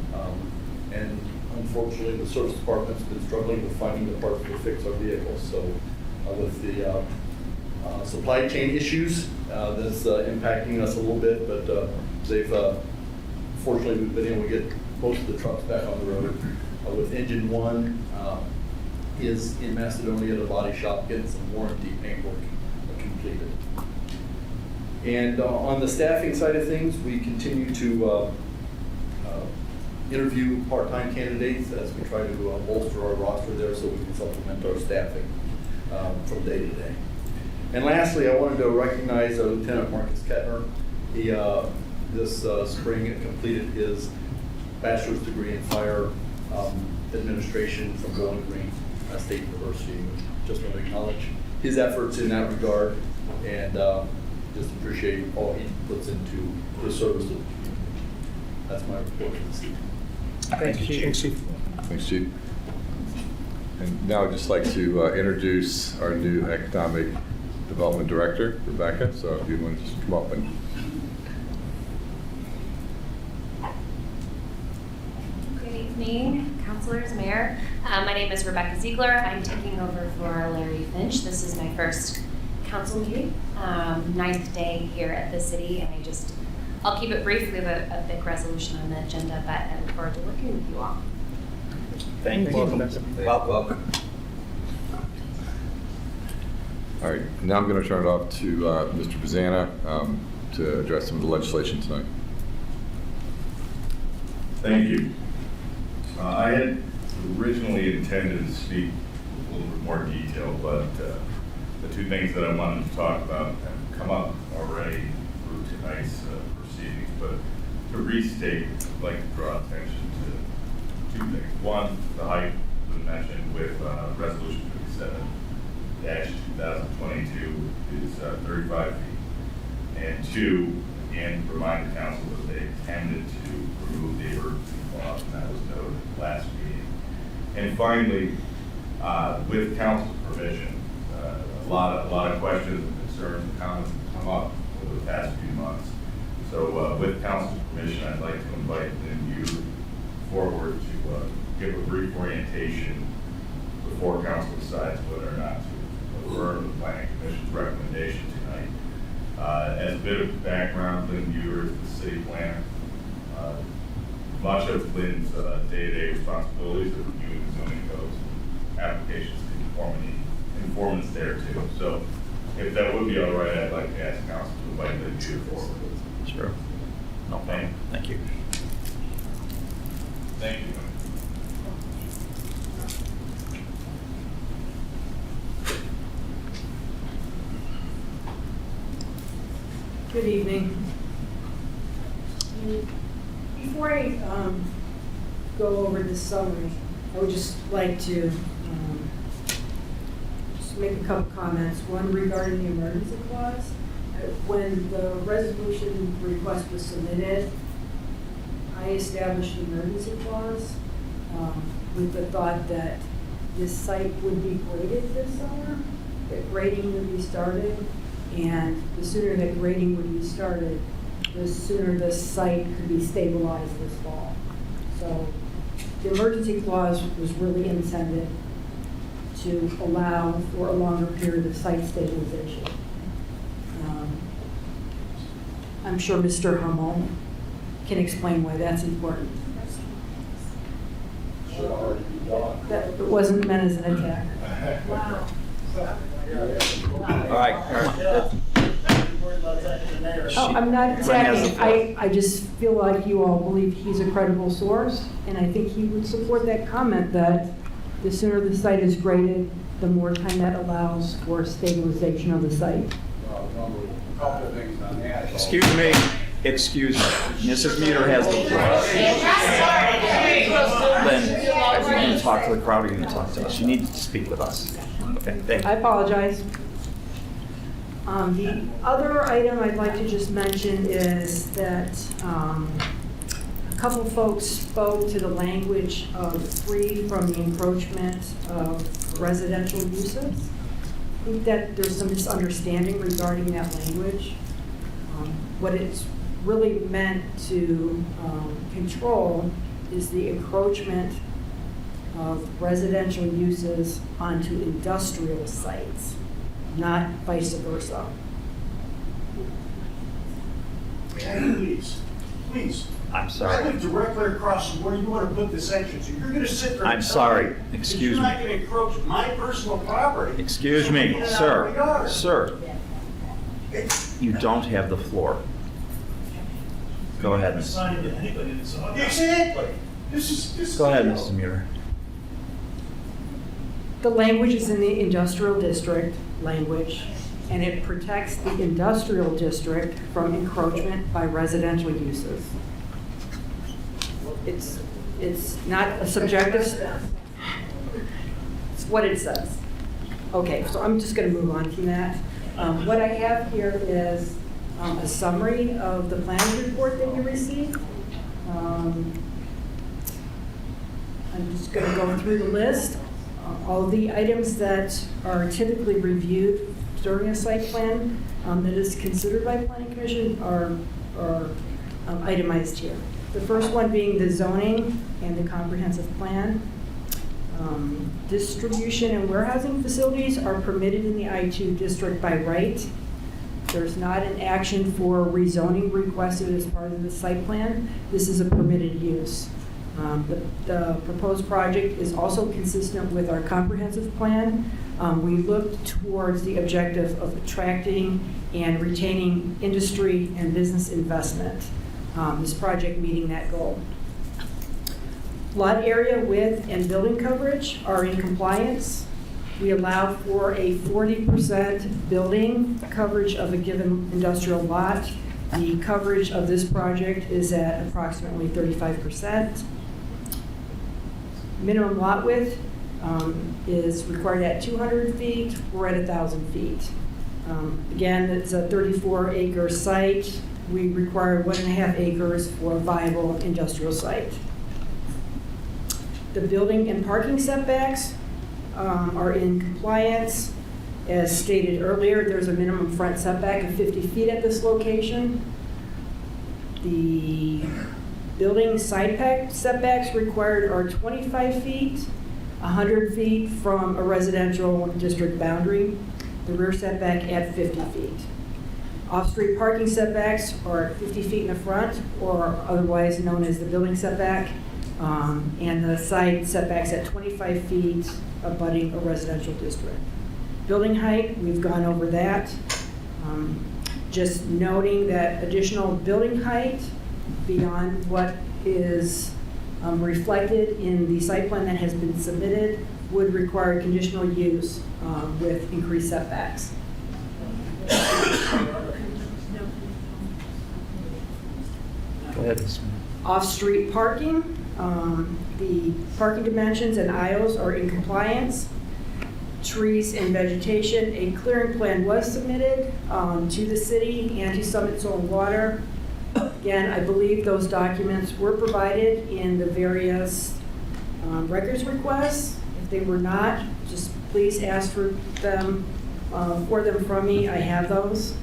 And unfortunately, the service department's been struggling with finding the parts to fix our vehicles. So with the supply chain issues, that's impacting us a little bit, but fortunately, we've been able to get most of the trucks back on the road. With engine 1 is in Macedonia at a body shop getting some warranty paperwork completed. And on the staffing side of things, we continue to interview part-time candidates as we try to bolster our roster there so we can supplement our staffing from day to day. And lastly, I wanted to recognize Lieutenant Marcus Kettner. He this spring completed his bachelor's degree in fire administration from Bowling Green State University. Just want to acknowledge his efforts in that regard, and just appreciate all he puts into the service of the community. That's my report for this evening. Thank you, Chief. Thanks, Chief. Thanks, Chief. And now I'd just like to introduce our new Economic Development Director, Rebecca. So if you want to just come up and. Good evening, councilors, mayor. My name is Rebecca Ziegler. I'm taking over for Larry Finch. This is my first council meeting, 9th day here at the city, and I'll keep it brief. We have a big resolution on the agenda, but I look forward to working with you all. Thank you. Welcome. All right, now I'm going to turn it off to Mr. Pizzana to address some of the legislation tonight. Thank you. I had originally intended to speak a little bit more detail, but the two things that I wanted to talk about have come up already through tonight's proceedings. But to restate, I'd like to draw attention to two things. One, the height was mentioned with Resolution 57-2022 is 35 feet. And two, again, remind the council that they intended to remove the emergency clause, and that was noted last meeting. And finally, with council's permission, a lot of questions and concerns and comments have come up over the past few months. So with council's permission, I'd like to invite you forward to give a brief orientation before council decides whether or not to affirm the planning commission's recommendation tonight. As a bit of background, Lynn Buer is the city planner. Much of Lynn's day-to-day responsibilities are reviewing the zoning codes, applications to conformance there too. So if that would be all right, I'd like to ask council to invite Lynn Buer forward. Sure. No problem. Thank you. Thank you. Good evening. Before I go over this summary, I would just like to just make a couple comments. One regarding the emergency clause. When the resolution request was submitted, I established an emergency clause with the thought that this site would be graded this summer, that grading would be started, and the sooner that grading would be started, the sooner this site could be stabilized this fall. So the emergency clause was really intended to allow for a longer period of site stabilization. I'm sure Mr. Hummel can explain why that's important. That wasn't meant as an attack. Wow. All right. Oh, I'm not attacking. I just feel like you all believe he's a credible source, and I think he would support that comment that the sooner the site is graded, the more time that allows for stabilization of the site. Excuse me. Excuse me. Mrs. Muter has the floor. Lynn, are you going to talk to the crowd or are you going to talk to us? You need to speak with us. Okay, thank you. I apologize. The other item I'd like to just mention is that a couple folks spoke to the language of free from the encroachment of residential uses. I think that there's some misunderstanding regarding that language. What it's really meant to control is the encroachment of residential uses onto industrial sites, not vice versa. Please. I'm sorry. I live directly across from where you want to put this entrance. If you're going to sit there. I'm sorry. Excuse You're me. not going to encroach my personal property. Excuse me, sir. Sir, you don't have the floor. Go ahead, Ms. Exactly. This is. Go ahead, Mrs. Muter. The language is in the industrial district language, and it protects the industrial district from encroachment by residential uses. It's not a subjective, it's what it says. Okay, so I'm just going to move on from that. What I have here is a summary of the planning report that you received. I'm just going to go through the list. All of the items that are typically reviewed during a site plan that is considered by Planning Commission are itemized here. The first one being the zoning and the comprehensive plan. Distribution and warehousing facilities are permitted in the I-2 district by right. There's not an action for rezoning requested as part of the site plan. This is a permitted use. The proposed project is also consistent with our comprehensive plan. We looked towards the objective of attracting and retaining industry and business investment. This project meeting that goal. Lot area, width, and building coverage are in compliance. We allow for a 40% building coverage of a given industrial lot. The coverage of this project is at approximately 35%. Minimum lot width is required at 200 feet. We're at 1,000 feet. Again, it's a 34-acre site. We require 1.5 acres for a viable industrial site. The building and parking setbacks are in compliance. As stated earlier, there's a minimum front setback of 50 feet at this location. The building side setbacks required are 25 feet, 100 feet from a residential district boundary. The rear setback at 50 feet. Off-street parking setbacks are 50 feet in the front, or otherwise known as the building setback, and the side setbacks at 25 feet abutting a residential district. Building height, we've gone over that. Just noting that additional building height beyond what is reflected in the site plan that has been submitted would require conditional use with increased setbacks. Go ahead, Ms. Smith. Off-street parking, the parking dimensions and aisles are in compliance. Trees and vegetation, a clearing plan was submitted to the city and to Summit Soil and Water. Again, I believe those documents were provided in the various records requests. If they were not, just please ask for them from me. I have those.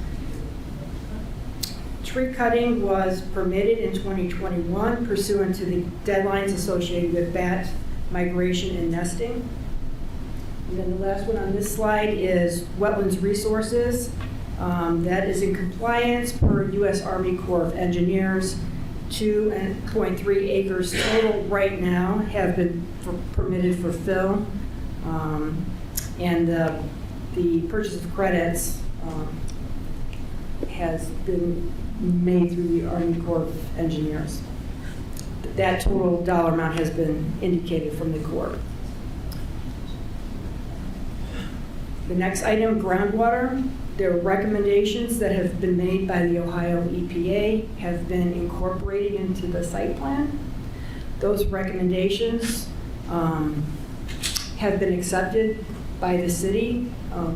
Tree cutting was permitted in 2021 pursuant to the deadlines associated with bat migration and nesting. And then the last one on this slide is wetlands resources. That is in compliance per U.S. Army Corps of Engineers. 2.3 acres total right now have been permitted for fill. And the purchase of credits has been made through the Army Corps of Engineers. That total dollar amount has been indicated from the Corps. The next item, groundwater. There are recommendations that have been made by the Ohio EPA have been incorporated into the site plan. Those recommendations have been accepted by the city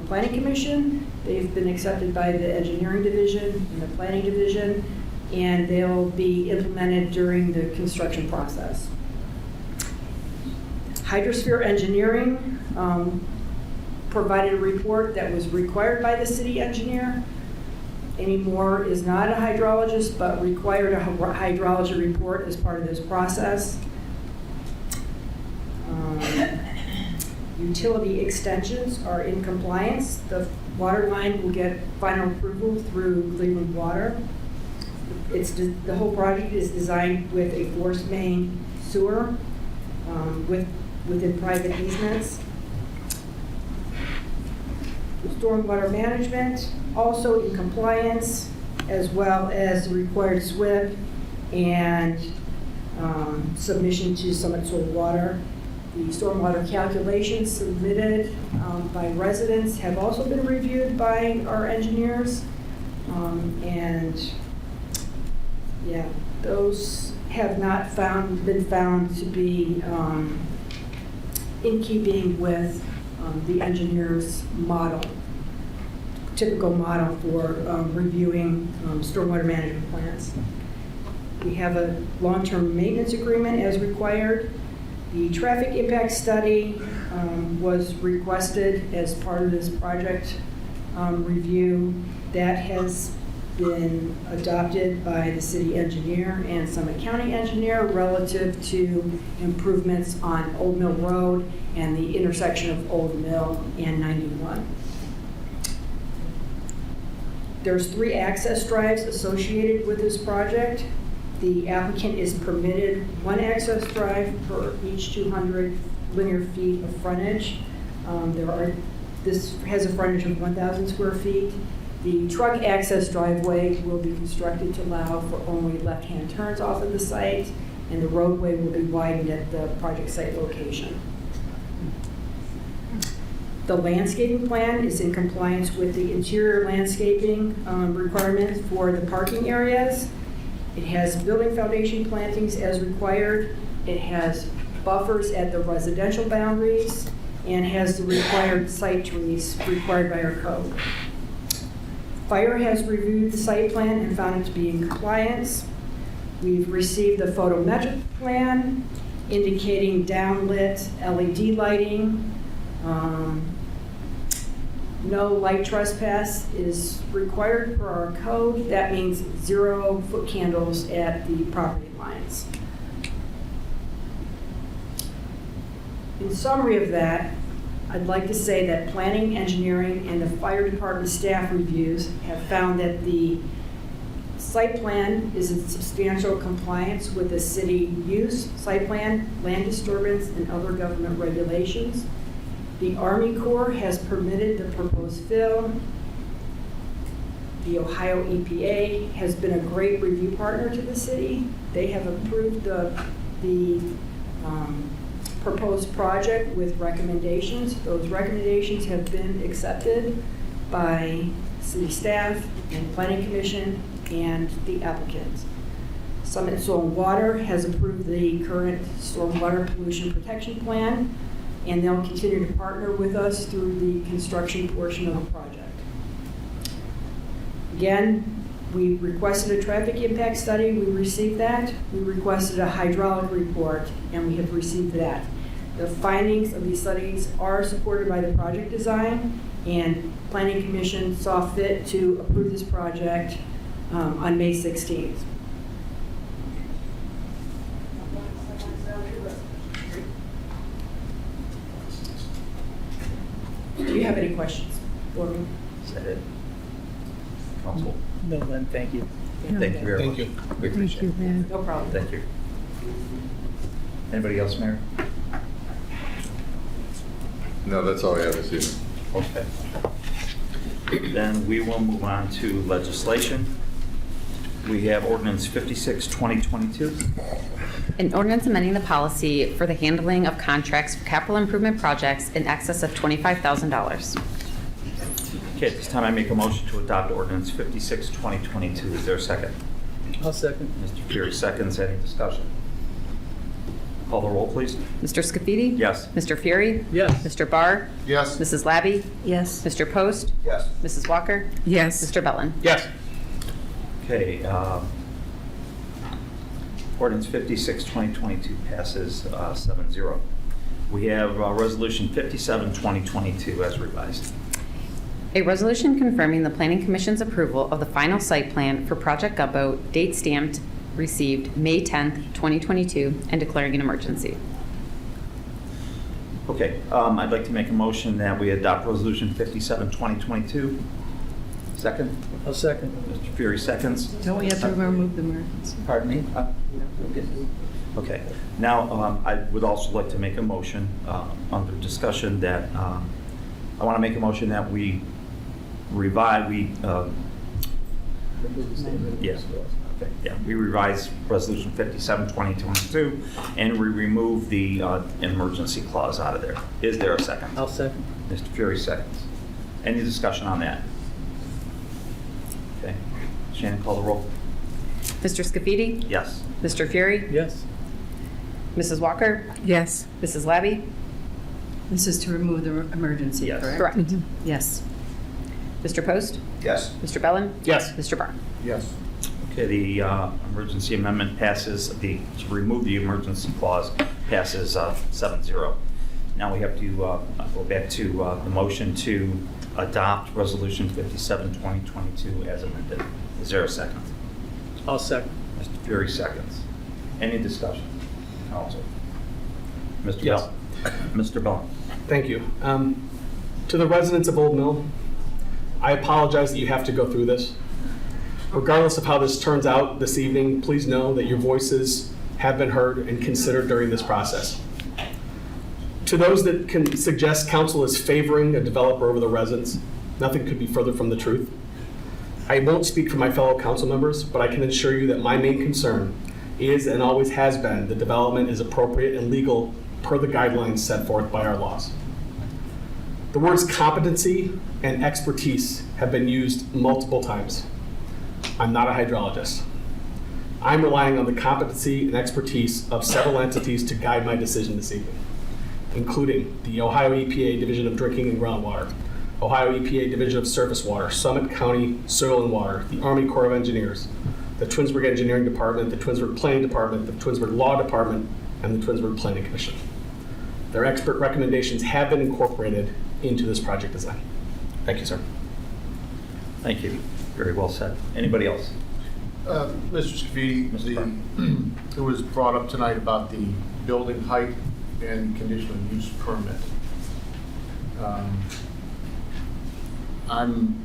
planning commission. They've been accepted by the engineering division and the planning division, and they'll be implemented during the construction process. Hydrosphere Engineering provided a report that was required by the city engineer. Amy Moore is not a hydrologist, but required a hydrology report as part of this process. Utility extensions are in compliance. The water line will get final approval through Cleveland Water. The whole project is designed with a forced main sewer within private easements. Stormwater management, also in compliance, as well as the required SWIP and submission to Summit Soil and Water. The stormwater calculations submitted by residents have also been reviewed by our engineers. And yeah, those have not been found to be in keeping with the engineer's model, typical model for reviewing stormwater management plans. We have a long-term maintenance agreement as required. The traffic impact study was requested as part of this project review. That has been adopted by the city engineer and Summit County engineer relative to improvements on Old Mill Road and the intersection of Old Mill and 91. There's 3 access drives associated with this project. The applicant is permitted 1 access drive for each 200 linear feet of frontage. This has a frontage of 1,000 square feet. The truck access driveway will be constructed to allow for only left-hand turns off of the site, and the roadway will be widened at the project site location. The landscaping plan is in compliance with the interior landscaping requirements for the parking areas. It has building foundation plantings as required. It has buffers at the residential boundaries and has the required site trees required by our code. Fire has reviewed the site plan and found it to be in compliance. We've received the photometric plan indicating downlit LED lighting. No light trespass is required per our code. That means 0 foot candles at the property lines. In summary of that, I'd like to say that planning, engineering, and the fire department staff reviews have found that the site plan is in substantial compliance with the city use, site plan, land disturbance, and other government regulations. The Army Corps has permitted the proposed fill. The Ohio EPA has been a great review partner to the city. They have approved the proposed project with recommendations. Those recommendations have been accepted by city staff and planning commission and the applicant. Summit Soil and Water has approved the current stormwater pollution protection plan, and they'll continue to partner with us through the construction portion of the project. Again, we requested a traffic impact study, we received that. We requested a hydraulic report, and we have received that. The findings of these studies are supported by the project design, and Planning Commission saw fit to approve this project on May 16th. Do you have any questions for me? Is that it? Council? No, Lynn, thank you. Thank you very much. Thank you. We appreciate it. No problem. Thank you. Anybody else, Mayor? No, that's all I have this evening. Okay. Then we will move on to legislation. We have ordinance 56, 2022. An ordinance amending the policy for the handling of contracts for capital improvement projects in excess of $25,000. Okay, at this time, I make a motion to adopt ordinance 56, 2022. Is there a second? I'll second. Mr. Fury seconds. Any discussion? Call the roll, please. Mr. Scafidi? Yes. Mr. Fury? Yes. Mr. Barr? Yes. Mrs. Labby? Yes. Mr. Post? Yes. Mrs. Walker? Yes. Mr. Bellin? Yes. Okay, ordinance 56, 2022 passes 7-0. We have resolution 57, 2022 as revised. A resolution confirming the Planning Commission's approval of the final site plan for Project Gumboat, date stamped, received May 10th, 2022, and declaring an emergency. Okay, I'd like to make a motion that we adopt resolution 57, 2022. Second? I'll second. Mr. Fury seconds. Don't we have to remove the emergency? Pardon me? Okay. Now, I would also like to make a motion under discussion that I want to make a motion that we revise, we revise resolution 57, 2022, and we remove the emergency clause out of there. Is there a second? I'll second. Mr. Fury seconds. Any discussion on that? Okay. Shannon, call the roll. Mr. Scafidi? Yes. Mr. Fury? Yes. Mrs. Walker? Yes. Mrs. Labby? This is to remove the emergency, Yes. correct? Correct. Yes. Mr. Post? Yes. Mr. Bellin? Yes. Mr. Barr? Yes. Okay, the emergency amendment passes, to remove the emergency clause passes 7-0. Now we have to go back to the motion to adopt resolution 57, 2022 as amended. Is there a second? I'll second. Mr. Fury seconds. Any discussion? Council? Mr. Yes. Bell? Mr. Bell? Thank you. To the residents of Old Mill, I apologize that you have to go through this. Regardless of how this turns out this evening, please know that your voices have been heard and considered during this process. To those that can suggest council is favoring a developer over the residents, nothing could be further from the truth. I won't speak for my fellow council members, but I can assure you that my main concern is and always has been the development is appropriate and legal per the guidelines set forth by our laws. The words competency and expertise have been used multiple times. I'm not a hydrologist. I'm relying on the competency and expertise of several entities to guide my decision this evening, including the Ohio EPA Division of Drinking and Groundwater, Ohio EPA Division of Surface Water, Summit County Soil and Water, the Army Corps of Engineers, the Twinsburg Engineering Department, the Twinsburg Planning Department, the Twinsburg Law Department, and the Twinsburg Planning Commission. Their expert recommendations have been incorporated into this project design. Thank you, sir. Thank you. Very well said. Anybody else? Mr. Scafidi, it was brought up tonight about the building height and conditional use permit. I'm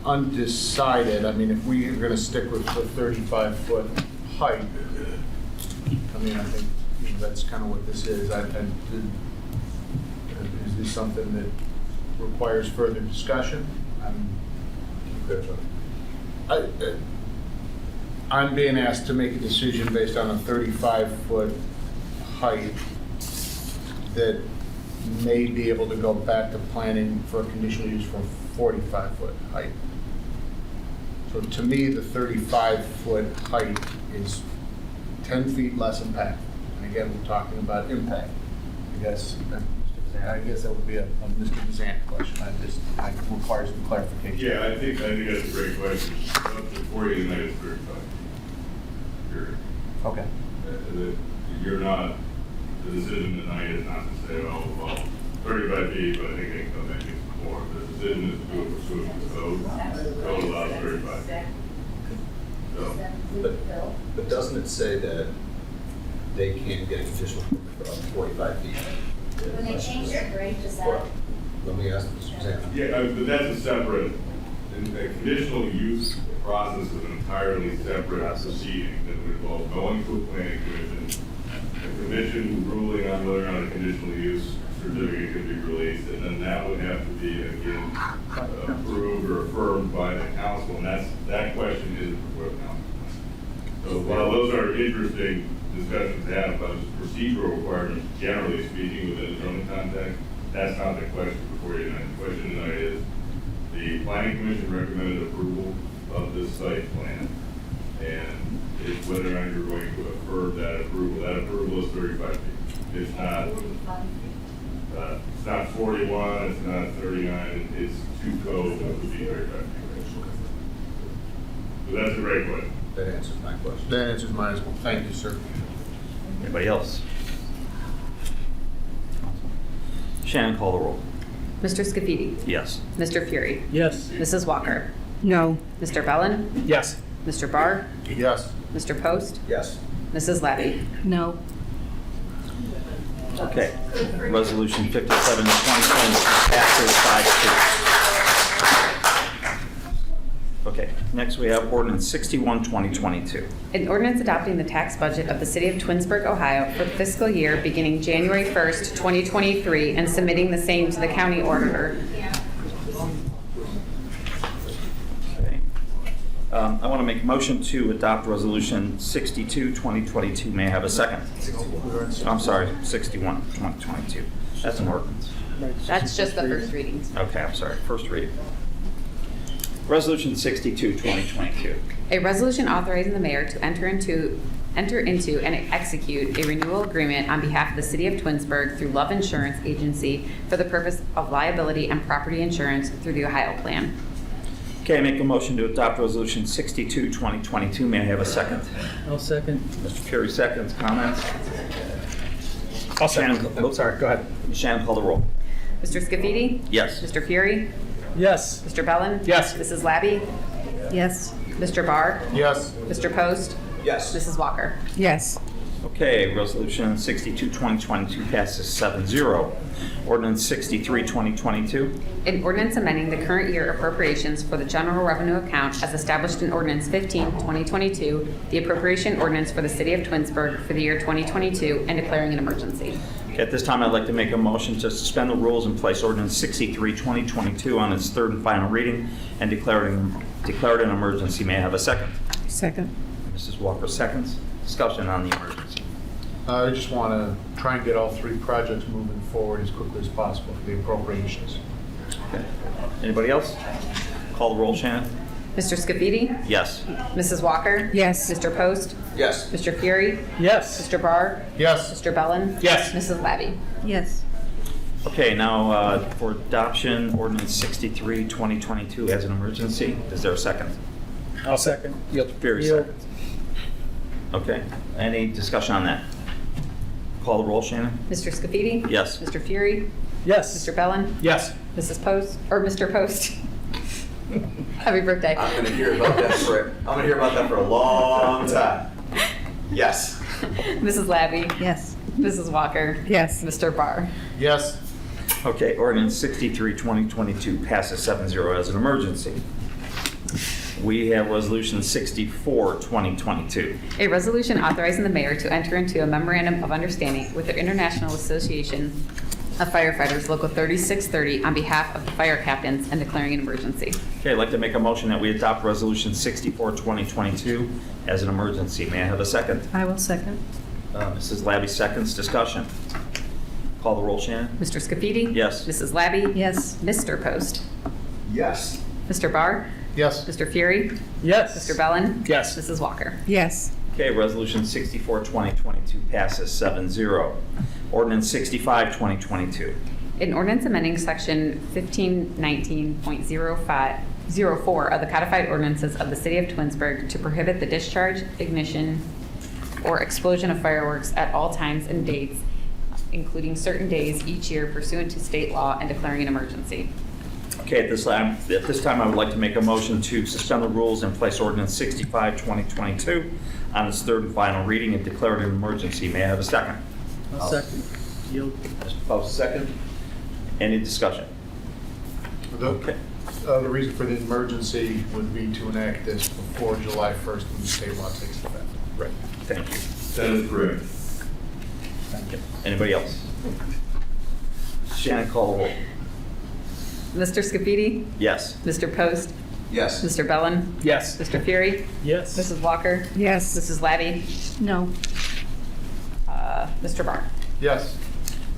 undecided. I mean, if we are going to stick with the 35-foot height, I mean, I think that's kind of what this is. Is this something that requires further discussion? I'm being asked to make a decision based on a 35-foot height that may be able to go back to planning for a conditional use for 45-foot height. So to me, the 35-foot height is 10 feet less impactful. And again, we're talking about impact. I guess that would be a Mr. Bazant question. I require some clarification. Yeah, I think that's a great question. Up to 40 tonight is 35. Period. Okay. You're not, the decision tonight is not to say, oh, well, 35 feet, but I think they can come back and get more. The decision is to do it pursuant to the code. Code allows 35. So, But doesn't it say that they can get a conditional permit for up to 45 feet? When they change their grade, does that? Let me ask Mr. Zan. yeah, but that's a separate, a conditional use process is an entirely separate proceeding that would involve going to a planning commission, the commission ruling on whether or not a conditional use certificate can be released, and then that would have to be again approved or affirmed by the council, and that question isn't before the council. So while those are interesting discussions to have about just procedural requirements, generally speaking, within a zoning context, that's not the question before you tonight. The question tonight is, the planning commission recommended approval of this site plan, and it's whether or not you're going to affirm that approval. That approval is 35 feet. It's not 41, it's not 39, it's to code, it would be 35 feet. So that's a great question. That answers my question. That answers mine as well. Thank you, sir. Anybody else? Shannon, call the roll. Mr. Scafidi? Yes. Mr. Fury? Yes. Mrs. Walker? No. Mr. Bellin? Yes. Mr. Barr? Yes. Mr. Post? Yes. Mrs. Labby? No. Okay. Resolution 57, 2020 passes 5-2. Okay, next we have ordinance 61, 2022. An ordinance adopting the tax budget of the City of Twinsburg, Ohio for the fiscal year beginning January 1st, 2023, and submitting the same to the county auditor. Okay. I want to make a motion to adopt resolution 62, 2022. May I have a second? 61. I'm sorry, 61, 2022. That's an ordinance. That's just the first reading. Okay, I'm sorry, first read. Resolution 62, 2022. A resolution authorizing the mayor to enter into and execute a renewal agreement on behalf of the City of Twinsburg through Love Insurance Agency for the purpose of liability and property insurance through the Ohio Plan. Okay, I make a motion to adopt resolution 62, 2022. May I have a second? I'll second. Mr. Fury seconds. Comments? I'll second. I'm sorry, go ahead. Shannon, call the roll. Mr. Scafidi? Yes. Mr. Fury? Yes. Mr. Bellin? Yes. Mrs. Labby? Yes. Mr. Barr? Yes. Mr. Post? Yes. Mrs. Walker? Yes. Okay, resolution 62, 2022 passes 7-0. Ordinance 63, 2022. An ordinance amending the current year appropriations for the general revenue account as established in Ordinance 15, 2022, the appropriation ordinance for the City of Twinsburg for the year 2022, and declaring an emergency. Okay, at this time, I'd like to make a motion to suspend the rules and place ordinance 63, 2022 on its third and final reading and declare it an emergency. May I have a second? Second. Mrs. Walker seconds. Discussion on the emergency. I just want to try and get all three projects moving forward as quickly as possible for the appropriations. Okay. Anybody else? Call the roll, Shannon. Mr. Scafidi? Yes. Mrs. Walker? Yes. Mr. Post? Yes. Mr. Fury? Yes. Mr. Barr? Yes. Mr. Bellin? Yes. Mrs. Labby? Yes. Okay, now for adoption, ordinance 63, 2022 as an emergency. Is there a second? I'll second. Fury seconds. Okay, any discussion on that? Call the roll, Shannon. Mr. Scafidi? Yes. Mr. Fury? Yes. Mr. Bellin? Yes. Mrs. Post? Or Mr. Post? Happy birthday. I'm gonna hear about that for a long time. Yes. Mrs. Labby? Yes. Mrs. Walker? Yes. Mr. Barr? Yes. Okay, ordinance 63, 2022 passes 7-0 as an emergency. We have resolution 64, 2022. A resolution authorizing the mayor to enter into a memorandum of understanding with the International Association of Firefighters, Local 3630, on behalf of the fire captains and declaring an emergency. Okay, I'd like to make a motion that we adopt resolution 64, 2022 as an emergency. May I have a second? I will second. Mrs. Labby seconds. Discussion. Call the roll, Shannon. Mr. Scafidi? Yes. Mrs. Labby? Yes. Mr. Post? Yes. Mr. Barr? Yes. Mr. Fury? Yes. Mr. Bellin? Yes. Mrs. Walker? Yes. Okay, Resolution 64, 2022 passes 7-0. Ordinance 65, 2022. An ordinance amending section 1519.04 of the codified ordinances of the city of Twinsburg to prohibit the discharge, ignition, or explosion of fireworks at all times and dates, including certain days each year pursuant to state law, and declaring an emergency. Okay, at this time, I would like to make a motion to suspend the rules and place ordinance 65, 2022 on its third and final reading and declare it an emergency. May I have a second? I'll second. Yield. Mr. Post, second. Any discussion? Okay. The reason for the emergency would be to enact this before July 1st when the state law takes effect. Right. Thank you. That is correct. Thank you. Anybody else? Shannon, call the roll. Mr. Scafidi? Yes. Mr. Post? Yes. Mr. Bellin? Yes. Mr. Fury? Yes. Mrs. Walker? Yes. Mrs. Labby? No. Mr. Barr? Yes.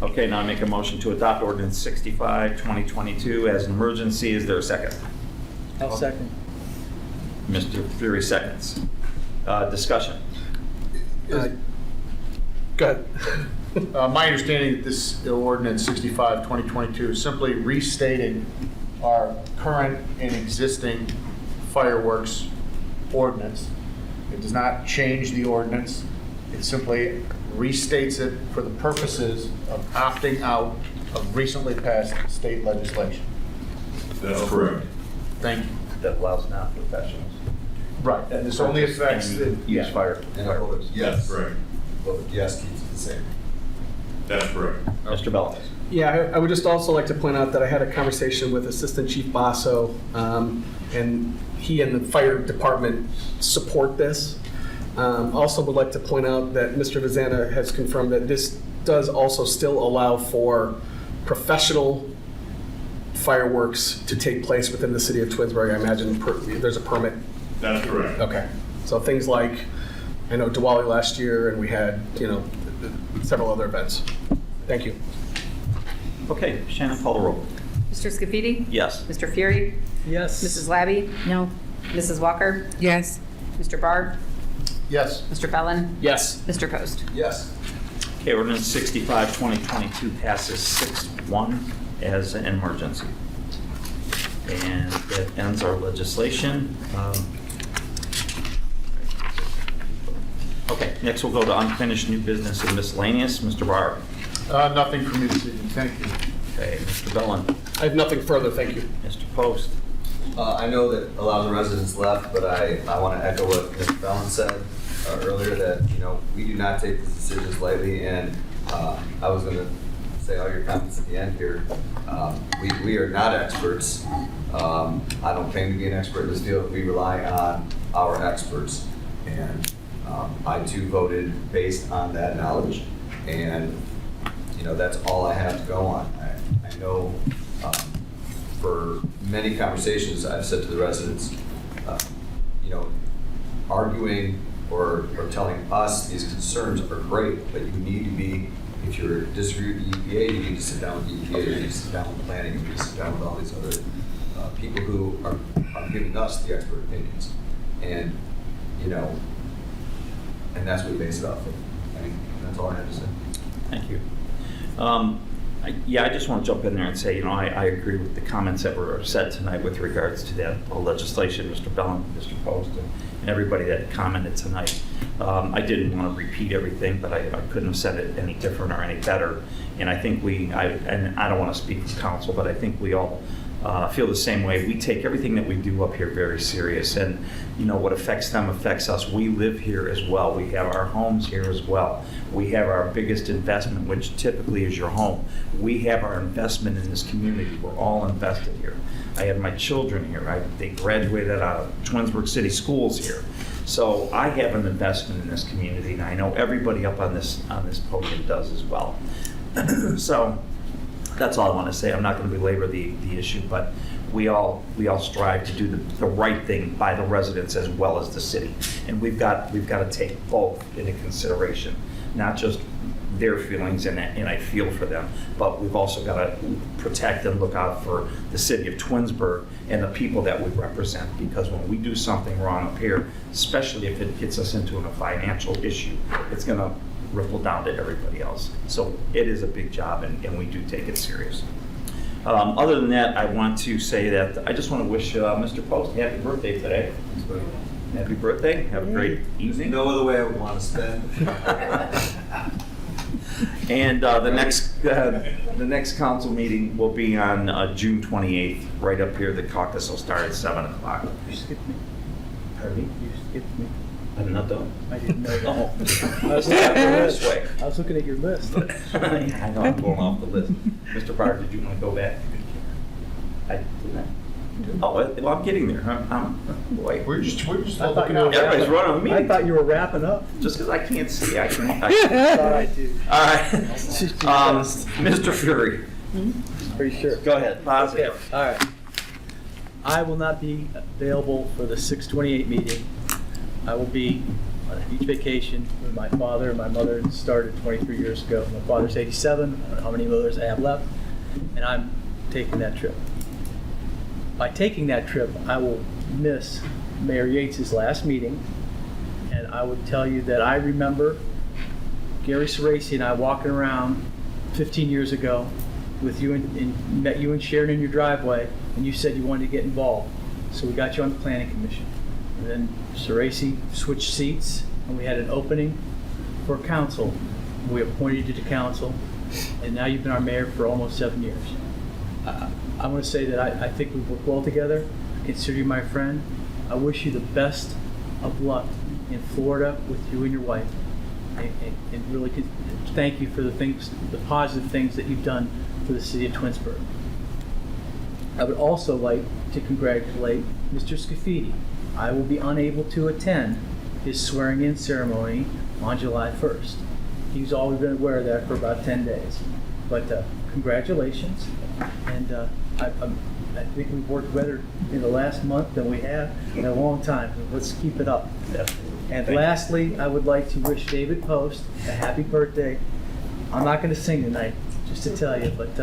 Okay, now I make a motion to adopt ordinance 65, 2022 as an emergency. Is there a second? I'll second. Mr. Fury seconds. Discussion. Go ahead. My understanding that this ordinance 65, 2022 is simply restating our current and existing fireworks ordinance. It does not change the ordinance. It simply restates it for the purposes of opting out of recently passed state legislation. That's correct. Thank you. That allows non-professionals. Right, and this only affects the, Use fire. And I voted Yes. Correct. voted yes keeps it the same. That's correct. Mr. Bell. Yeah, I would just also like to point out that I had a conversation with Assistant Chief Basso, and he and the fire department support this. Also would like to point out that Mr. Vizana has confirmed that this does also still allow for professional fireworks to take place within the city of Twinsburg. I imagine there's a permit. That's correct. Okay. So things like, I know Diwali last year, and we had, several other events. Thank you. Okay, Shannon, call the roll. Mr. Scafidi? Yes. Mr. Fury? Yes. Mrs. Labby? No. Mrs. Walker? Yes. Mr. Barr? yes. Mr. Bellin? Yes. Mr. Post? Yes. Okay, ordinance 65, 2022 passes 6-1 as an emergency. And that ends our legislation. Okay, next we'll go to unfinished new business and miscellaneous. Mr. Barr. Nothing for me this evening. Thank you. Okay, Mr. Bellin. I have nothing further, thank you. Mr. Post. I know that a lot of the residents left, but I want to echo what Mr. Fallon said earlier, that, we do not take these decisions lightly, and I was going to say all your comments at the end here. We are not experts. I don't claim to be an expert in this field. We rely on our experts, and I too voted based on that knowledge, and that's all I have to go on. I know for many conversations I've said to the residents, arguing or telling us these concerns are great, but you need to be, if you're disagreeing with the EPA, you need to sit down with the EPA, you need to sit down with planning, you need to sit down with all these other people who are giving us the expert opinions. And, and that's what we base it off of. That's all I have to say. Thank you. I just want to jump in there and say, I agree with the comments that were said tonight with regards to that legislation, Mr. Bellin, Mr. Post, and everybody that commented tonight. I didn't want to repeat everything, but I couldn't have said it any different or any better. And I think and I don't want to speak for council, but I think we all feel the same way. We take everything that we do up here very serious, and what affects them affects us. We live here as well. We have our homes here as well. We have our biggest investment, which typically is your home. We have our investment in this community. We're all invested here. I have my children here. They graduated out of Twinsburg City Schools here. So I have an investment in this community, and I know everybody up on this podium does as well. So that's all I want to say. I'm not going to belabor the issue, but we all strive to do the right thing by the residents as well as the city, and we've got to take both into consideration, not just their feelings, and I feel for them. But we've also got to protect and look out for the city of Twinsburg and the people that we represent, because when we do something wrong up here, especially if it gets us into a financial issue, it's going to ripple down to everybody else. So it is a big job, and we do take it serious. Other than that, I want to say that I just want to wish Mr. Post happy birthday today. Happy birthday. Have a great evening. No other way I would want to spend. And the next council meeting will be on June 28th, right up here. The caucus will start at 7 o'clock. You skipped me. Pardon me? You skipped me. I'm not done. I didn't know that. Oh. I was looking at your This list. way. I was looking at your list. I know, I'm going off the list. Mr. Parker, did you want to go back? I didn't. Oh, well, I'm getting there. Boy. We're just I thought you were Everybody's wrapping- running with me. I thought you were wrapping up. Just because I can't see, I can. I thought I did. All right. Mr. Fury. Are you sure? Go ahead. Positive. Okay, all right. I will not be available for the 6/28 meeting. I will be on a beach vacation with my father. My mother started 23 years ago. My father's 87. I don't know how many mothers I have left. And I'm taking that trip. By taking that trip, I will miss Mayor Yates' last meeting. And I would tell you that I remember Gary Cerasi and I walking around 15 years ago with you and met you and Sharon in your driveway, and you said you wanted to get involved. So we got you on the planning commission. And then Cerasi switched seats, and we had an opening for council. We appointed you to council, and now you've been our mayor for almost 7 years. I'm going to say that I think we've worked well together. I consider you my friend. I wish you the best of luck in Florida with you and your wife. And really thank you for the positive things that you've done for the city of Twinsburg. I would also like to congratulate Mr. Scafidi. I will be unable to attend his swearing-in ceremony on July 1st. He's always been aware of that for about 10 days. But congratulations. And I think we've worked better in the last month than we have in a long time. Let's keep it up. And lastly, I would like to wish David Post a happy birthday. I'm not going to sing tonight, just to tell you, but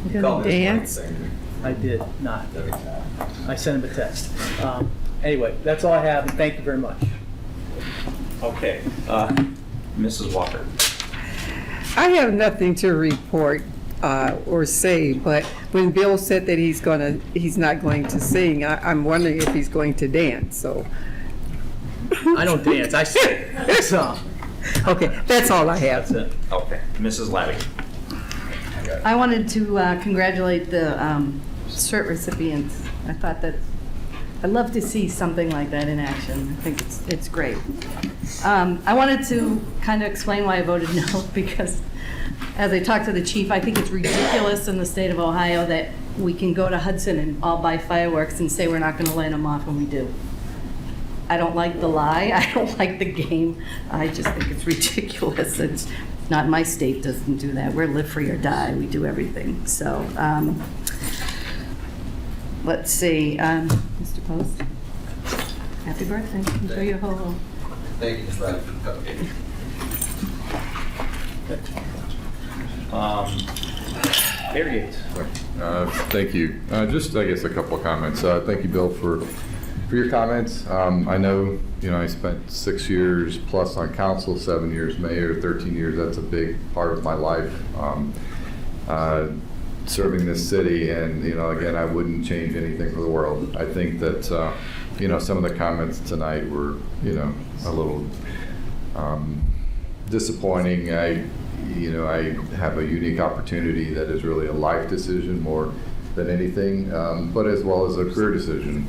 You gonna dance? I did not. I sent him a text. Anyway, that's all I have, and thank you very much. Okay. Mrs. Walker. I have nothing to report or say, but when Bill said that he's not going to sing, I'm wondering if he's going to dance. So I don't dance. I sing. So. Okay, that's all I have. That's it. Okay. Mrs. Lavey. I wanted to congratulate the Cert recipients. I thought that I'd love to see something like that in action. I think it's great. I wanted to kind of explain why I voted no, because as I talked to the chief, I think it's ridiculous in the state of Ohio that we can go to Hudson and all buy fireworks and say we're not going to light them off when we do. I don't like the lie. I don't like the game. I just think it's ridiculous. It's not my state doesn't do that. We're live free or die. We do everything. So let's see. Mr. Post, happy birthday. Enjoy your ho-ho. Thank you, Ms. Riley, for the cupcake. Mayor Yates. Thank you. Just, I guess, a couple of comments. Thank you, Bill, for your comments. I know, I spent 6 years plus on council, 7 years mayor, 13 years. That's a big part of my life, serving this city. And, again, I wouldn't change anything for the world. I think that, some of the comments tonight were, a little disappointing. I have a unique opportunity that is really a life decision more than anything, but as well as a career decision.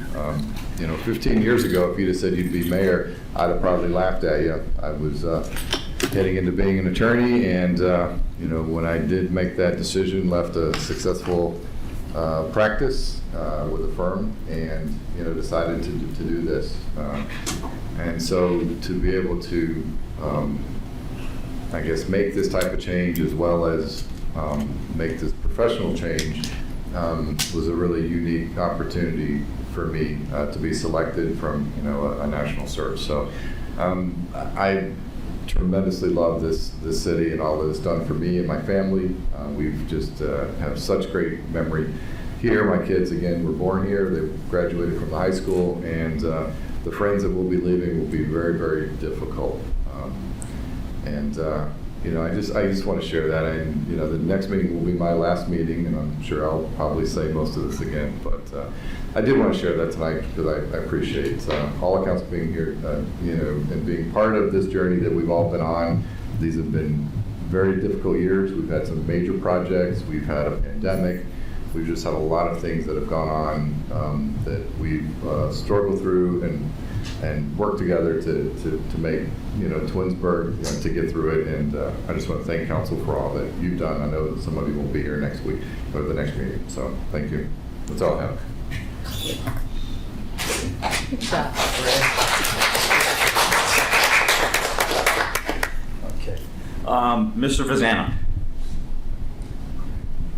15 years ago, if you'd have said you'd be mayor, I'd have probably laughed at you. I was heading into being an attorney, and when I did make that decision, left a successful practice with a firm, and decided to do this. And so to be able to, I guess, make this type of change as well as make this professional change was a really unique opportunity for me to be selected from a national search. So I tremendously love this city and all that it's done for me and my family. We've just have such great memory here. My kids, again, were born here. They graduated from the high school, and the friends that we'll be leaving will be very, very difficult. I just want to share that. And the next meeting will be my last meeting, and I'm sure I'll probably say most of this again. But I did want to share that tonight because I appreciate all accounts being here, and being part of this journey that we've all been on. These have been very difficult years. We've had some major projects. We've had a pandemic. We've just had a lot of things that have gone on that we've struggled through and worked together to make Twinsburg, to get through it. And I just want to thank council for all that you've done. I know that some of you will be here next week or the next meeting, so thank you. That's all I have. Good job. Okay. Mr. Vazana.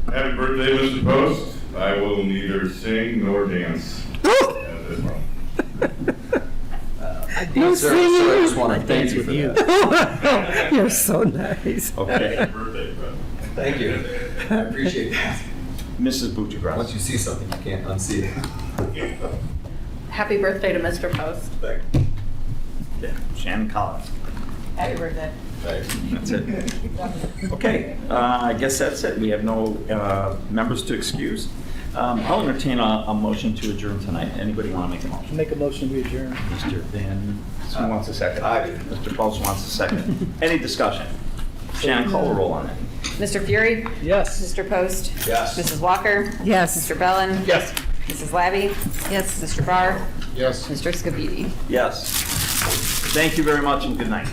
Happy birthday, Mr. Post. I will neither sing nor dance at this moment. No Sir, singing. I just want to thank you for that. You're so nice. Okay. Happy birthday, brother. Thank you. I appreciate it. Mrs. Butchagras. Once you see something, you can't unsee it. Happy birthday to Mr. Post. Thank Yeah, Shannon Collins. Happy birthday. That's it. Okay, I guess that's it. We have no members to excuse. I'll entertain a motion to adjourn tonight. Anybody want to make a motion? Make a motion, we adjourn. Mr. Van, who wants a second? I do. Mr. Post wants a second. Any discussion? Shannon, call the roll on that. Mr. Fury? Yes. Mr. Post? Yes. Mrs. Walker? Yes. Mr. Bellin? Yes. Mrs. Labby? Yes. Mr. Barr? Yes. Mr. Scafidi? Yes. Thank you very much and good night.